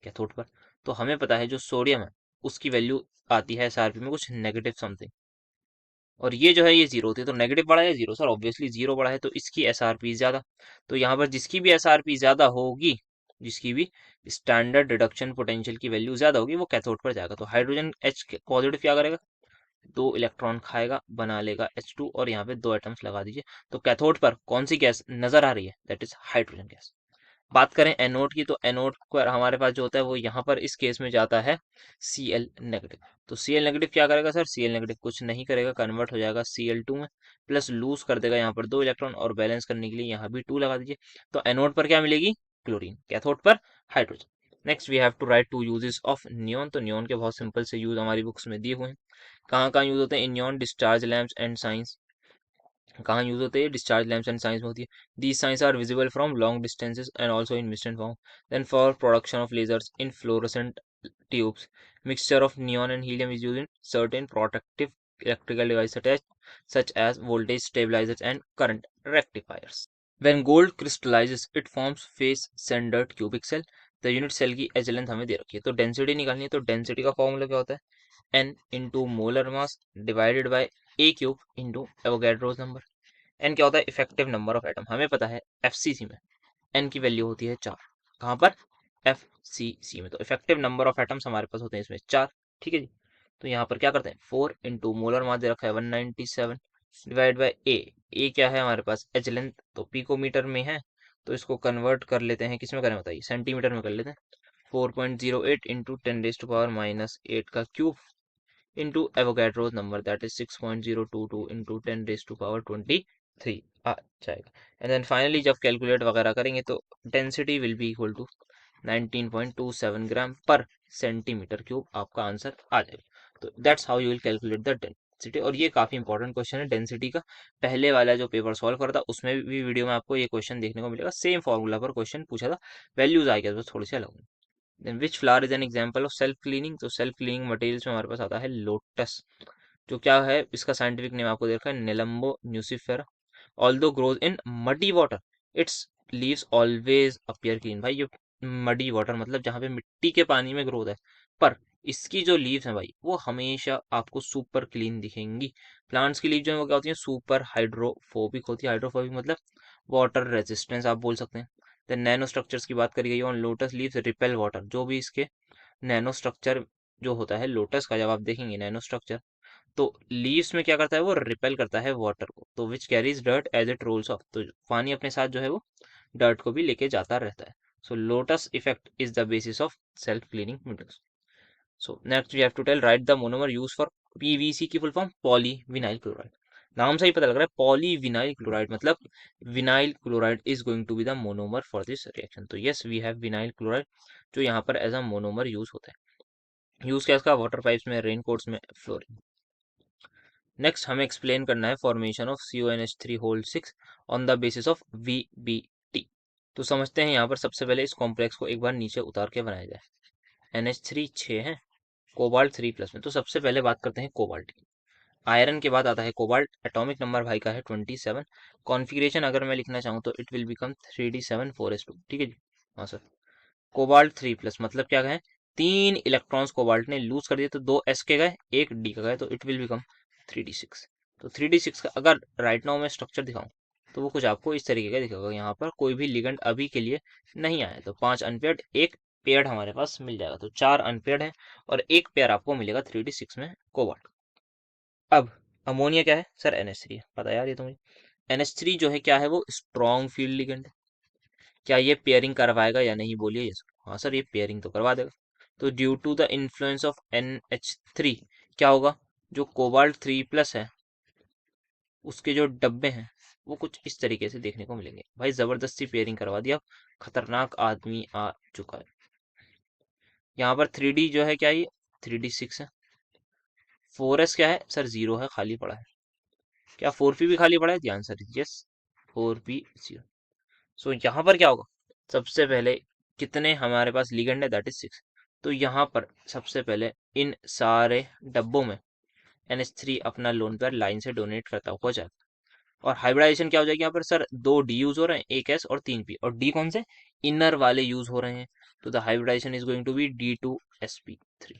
कैथोड पर। तो हमें पता है जो सोडियम है उसकी वैल्यू आती है SRP में कुछ नेगेटिव समथिंग, और ये जो है ये जीरो होती है, तो नेगेटिव बड़ा है जीरो, सर ऑब्वियसली जीरो बड़ा है तो इसकी SRP ज्यादा। तो यहाँ पर जिसकी भी SRP ज्यादा होगी, जिसकी भी स्टैंडर्ड रिडक्शन पोटेंशियल की वैल्यू ज्यादा होगी वो कैथोड पर जाएगा। तो हाइड्रोजन H पॉजिटिव क्या करेगा, 2 इलेक्ट्रॉन खाएगा, बना लेगा H2, और यहाँ पे 2 एटम्स लगा दीजिए। तो कैथोड पर कौन सी गैस नजर आ रही है, दैट इज हाइड्रोजन गैस। बात करें एनोड की, तो एनोड पर हमारे पास जो होता है वो यहाँ पर इस केस में जाता है Cl नेगेटिव। तो Cl नेगेटिव क्या करेगा सर, Cl नेगेटिव कुछ नहीं करेगा, कन्वर्ट हो जाएगा Cl2 में, प्लस लूज कर देगा यहाँ पर 2 इलेक्ट्रॉन, और बैलेंस करने के लिए यहाँ भी 2 लगा दीजिए। तो एनोड पर क्या मिलेगी, क्लोरीन, कैथोड पर hydrogen. Next we have to write 2 uses of neon. तो नियॉन के बहुत सिंपल से यूज हमारी बुक्स में दिए हुए हैं। कहाँ कहाँ यूज होते हैं इन neon? Discharge lamps and signs. कहाँ यूज होते हैं? डिस्चार्ज लैम्प्स एंड साइंस में होती है। These signs are visible from long distances and also in mist and form. Then for production of lasers in fluorescent tubes, mixture of neon and helium is used in certain protective electrical devices such as voltage stabilizers and current rectifiers. When gold crystallizes, it forms face centered cubic cell. The unit cell की H length हमें दे रखी है, तो density निकालनी है। तो density का फॉर्मूला क्या होता है? n into molar mass divided by A cube into Avogadro's number. n क्या होता है? Effective number of atom. हमें पता है एफसीसी में n की वैल्यू होती है 4। कहाँ पर? एफसीसी में। तो इफेक्टिव नंबर ऑफ एटम्स हमारे पास होते हैं इसमें 4। ठीक है जी। तो यहाँ पर क्या करते हैं? 4 इंटू मोलर मास दे रखा है 197 डिवाइड बाय ए क्या है हमारे पास? Edge length. तो पिकोमीटर में है, तो इसको कन्वर्ट कर लेते हैं, किसमें करें बताइए? सेंटीमीटर में कर लेते हैं। 4.08 इंटू 10⁻⁻8 का cube into Avogadro's number that is 6.022 into 10⁻23 आ जाएगा। एंड देन फाइनली जब कैलकुलेट वगैरह करेंगे तो density will be equal to 19.27 gram per centimetre cube आपका आंसर आ जाएगा। तो that's how you will calculate the density. और ये काफी इंपॉर्टेंट क्वेश्चन है डेंसिटी का। पहले वाला जो पेपर सॉल्व करा था उसमें भी वीडियो में आपको ये क्वेश्चन देखने को मिलेगा। सेम फॉर्मूला पर क्वेश्चन पूछा था, वैल्यूज आई बस थोड़ी सी अलग। Then which flower is an example of self cleaning? तो सेल्फ क्लीनिंग मटेरियल्स में हमारे पास आता है लोटस। जो क्या है इसका साइंटिफिक नेम आपको देखा है, Nelumbo nucifera. Although grows in muddy water, its leaves always appear clean. भाई ये मडी वाटर मतलब जहाँ पे मिट्टी के पानी में ग्रोथ है, पर इसकी जो लीव्स हैं भाई वो हमेशा आपको सुपर क्लीन दिखेंगी। प्लांट्स की लीव जो है वो क्या होती है? सुपर हाइड्रोफोबिक होती है। हाइड्रोफोबिक मतलब वाटर रेजिस्टेंस आप बोल सकते हैं। देन नैनो स्ट्रक्चर्स की बात करी गई on lotus leaves repel water. जो भी इसके नैनो स्ट्रक्चर जो होता है लोटस का, जब आप देखेंगे नैनो स्ट्रक्चर, तो लीव्स में क्या करता है? वो रिपेल करता है वाटर को। तो which carries dirt as it rolls off. तो पानी अपने साथ जो है वो डर्ट को भी लेके जाता रहता है। So lotus effect is the basis of self cleaning metals. So next we have to tell write the monomer use for PVC की full form poly vinyl chloride. नाम से ही पता लग रहा है पॉली विनाइल क्लोराइड मतलब vinyl chloride is going to be the monomer for this reaction. तो yes we have vinyl chloride जो यहाँ पर एज अ मोनोमर यूज होता है। यूज क्या इसका? वाटर पाइप्स में, रेन कोट्स में, फ्लोरिंग। नेक्स्ट हमें एक्सप्लेन करना है formation of CONH3 whole 6 on the basis of VBT। तो समझते हैं यहाँ पर सबसे पहले इस कॉम्प्लेक्स को एक बार नीचे उतार के बनाया जाए। NH3 6 है, कोबाल्ट 3 प्लस में। तो सबसे पहले बात करते हैं कोबाल्ट की। आयरन के बाद आता है कोबाल्ट। एटॉमिक नंबर भाई का है 27। कॉन्फ़िगरेशन अगर मैं लिखना चाहूँ तो it will become 3D7 4s2। ठीक है जी। हाँ सर। कोबाल्ट 3 प्लस मतलब क्या है? 3 इलेक्ट्रॉन्स कोबाल्ट ने लूज कर दिए, तो 2 s के गए, 1 d का गए, तो इट विल बिकम 3D6। तो 3D6 का अगर राइट नाउ मैं स्ट्रक्चर दिखाऊं तो वो कुछ आपको इस तरीके का दिखेगा। यहाँ पर कोई भी लिगेंड अभी के लिए नहीं आया, तो 5 अनपेयर्ड, एक पेयर्ड हमारे पास मिल जाएगा। तो 4 अनपेयर्ड है और एक पेयर आपको मिलेगा 3D6 में कोबाल्ट। अब अमोनिया क्या है सर? NH3 है। पता है यार ये तो मुझे। NH3 जो है क्या है? वो स्ट्रॉन्ग फील्ड लिगेंड है। क्या ये पेयरिंग करवाएगा या नहीं? बोलिए ये सर। हाँ सर ये पेयरिंग तो करवा देगा। तो due to the influence of NH3 क्या होगा? जो कोबाल्ट 3 प्लस है उसके जो डब्बे हैं वो कुछ इस तरीके से देखने को मिलेंगे। भाई जबरदस्ती पेयरिंग करवा दिया, खतरनाक आदमी आ चुका है। यहाँ पर 3D जो है क्या? ये 3D6 है। 4s क्या है सर? 0 है, खाली पड़ा है। क्या 4p भी खाली पड़ा है? ध्यान सर, यस 4p 0। सो यहाँ पर क्या होगा? सबसे पहले कितने हमारे पास लिगेंड है? That is 6। तो यहाँ पर सबसे पहले इन सारे डब्बों में NH3 अपना लोन पेयर लाइन से डोनेट करता हुआ जाएगा। और हाइब्रिडाइजेशन क्या हो जाएगी यहाँ पर सर? 2 D यूज हो रहे हैं, एक S और 3 P, और D कौन से? इनर वाले यूज हो रहे हैं। तो the hybridization is going to be D2sp3।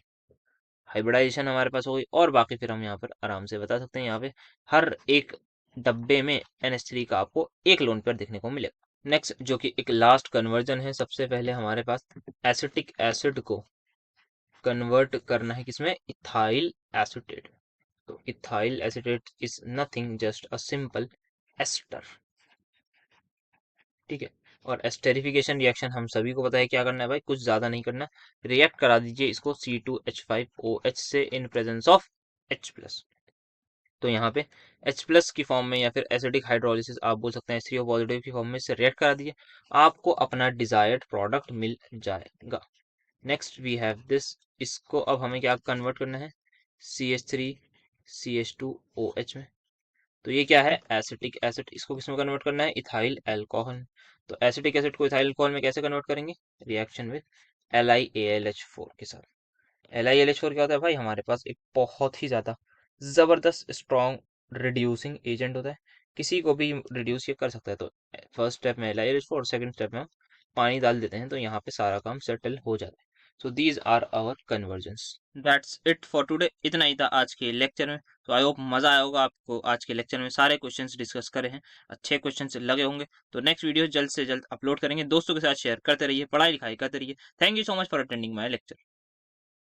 Hybridization हमारे पास हो गई, और बाकी फिर हम यहाँ पर आराम से बता सकते हैं। यहाँ पे हर एक डब्बे में NH3 का आपको एक लोन पेयर देखने को मिलेगा। नेक्स्ट जो कि एक लास्ट कन्वर्जन है, सबसे पहले हमारे पास एसिटिक एसिड को कन्वर्ट करना है किसमें? Ethyl acetate. तो ethyl acetate is nothing just a simple ester. ठीक है। और एस्टेरिफिकेशन रिएक्शन हम सभी को पता है क्या करना है भाई, कुछ ज्यादा नहीं करना। रिएक्ट करा दीजिए इसको C2H5OH से इन प्रेजेंस ऑफ H+। तो यहाँ पे H+ की फॉर्म में या फिर एसिडिक हाइड्रोलिसिस आप बोल सकते हैं, H3O पॉजिटिव की फॉर्म में से रिएक्ट करा दीजिए, आपको अपना डिजायर्ड प्रोडक्ट मिल जाएगा। नेक्स्ट वी हैव दिस, इसको अब हमें क्या कन्वर्ट करना है, CH3 CH2OH में। तो ये क्या है, एसिटिक एसिड, इसको किस में कन्वर्ट करना है, इथाइल अल्कोहल। तो एसिटिक एसिड को इथाइल अल्कोहल में कैसे कन्वर्ट करेंगे, रिएक्शन विद LiAlH4 के साथ। LiAlH4 क्या होता है भाई, हमारे पास एक बहुत ही ज्यादा जबरदस्त स्ट्रॉन्ग रिड्यूसिंग एजेंट होता है, किसी को भी रिड्यूस ये कर सकता है। तो फर्स्ट स्टेप में LiAlH4, सेकंड स्टेप में हम पानी डाल देते हैं, तो यहाँ पे सारा काम सेटल हो जाता है। So these are our conversions. That's it for today, इतना ही था आज के लेक्चर में। तो आई होप मजा आया होगा आपको, आज के लेक्चर में सारे क्वेश्चंस डिस्कस करे हैं, अच्छे क्वेश्चंस लगे होंगे। तो नेक्स्ट वीडियो जल्द से जल्द अपलोड करेंगे, दोस्तों के साथ शेयर करते रहिए, पढ़ाई लिखाई करते रहिए। Thank you so much for attending my lecture.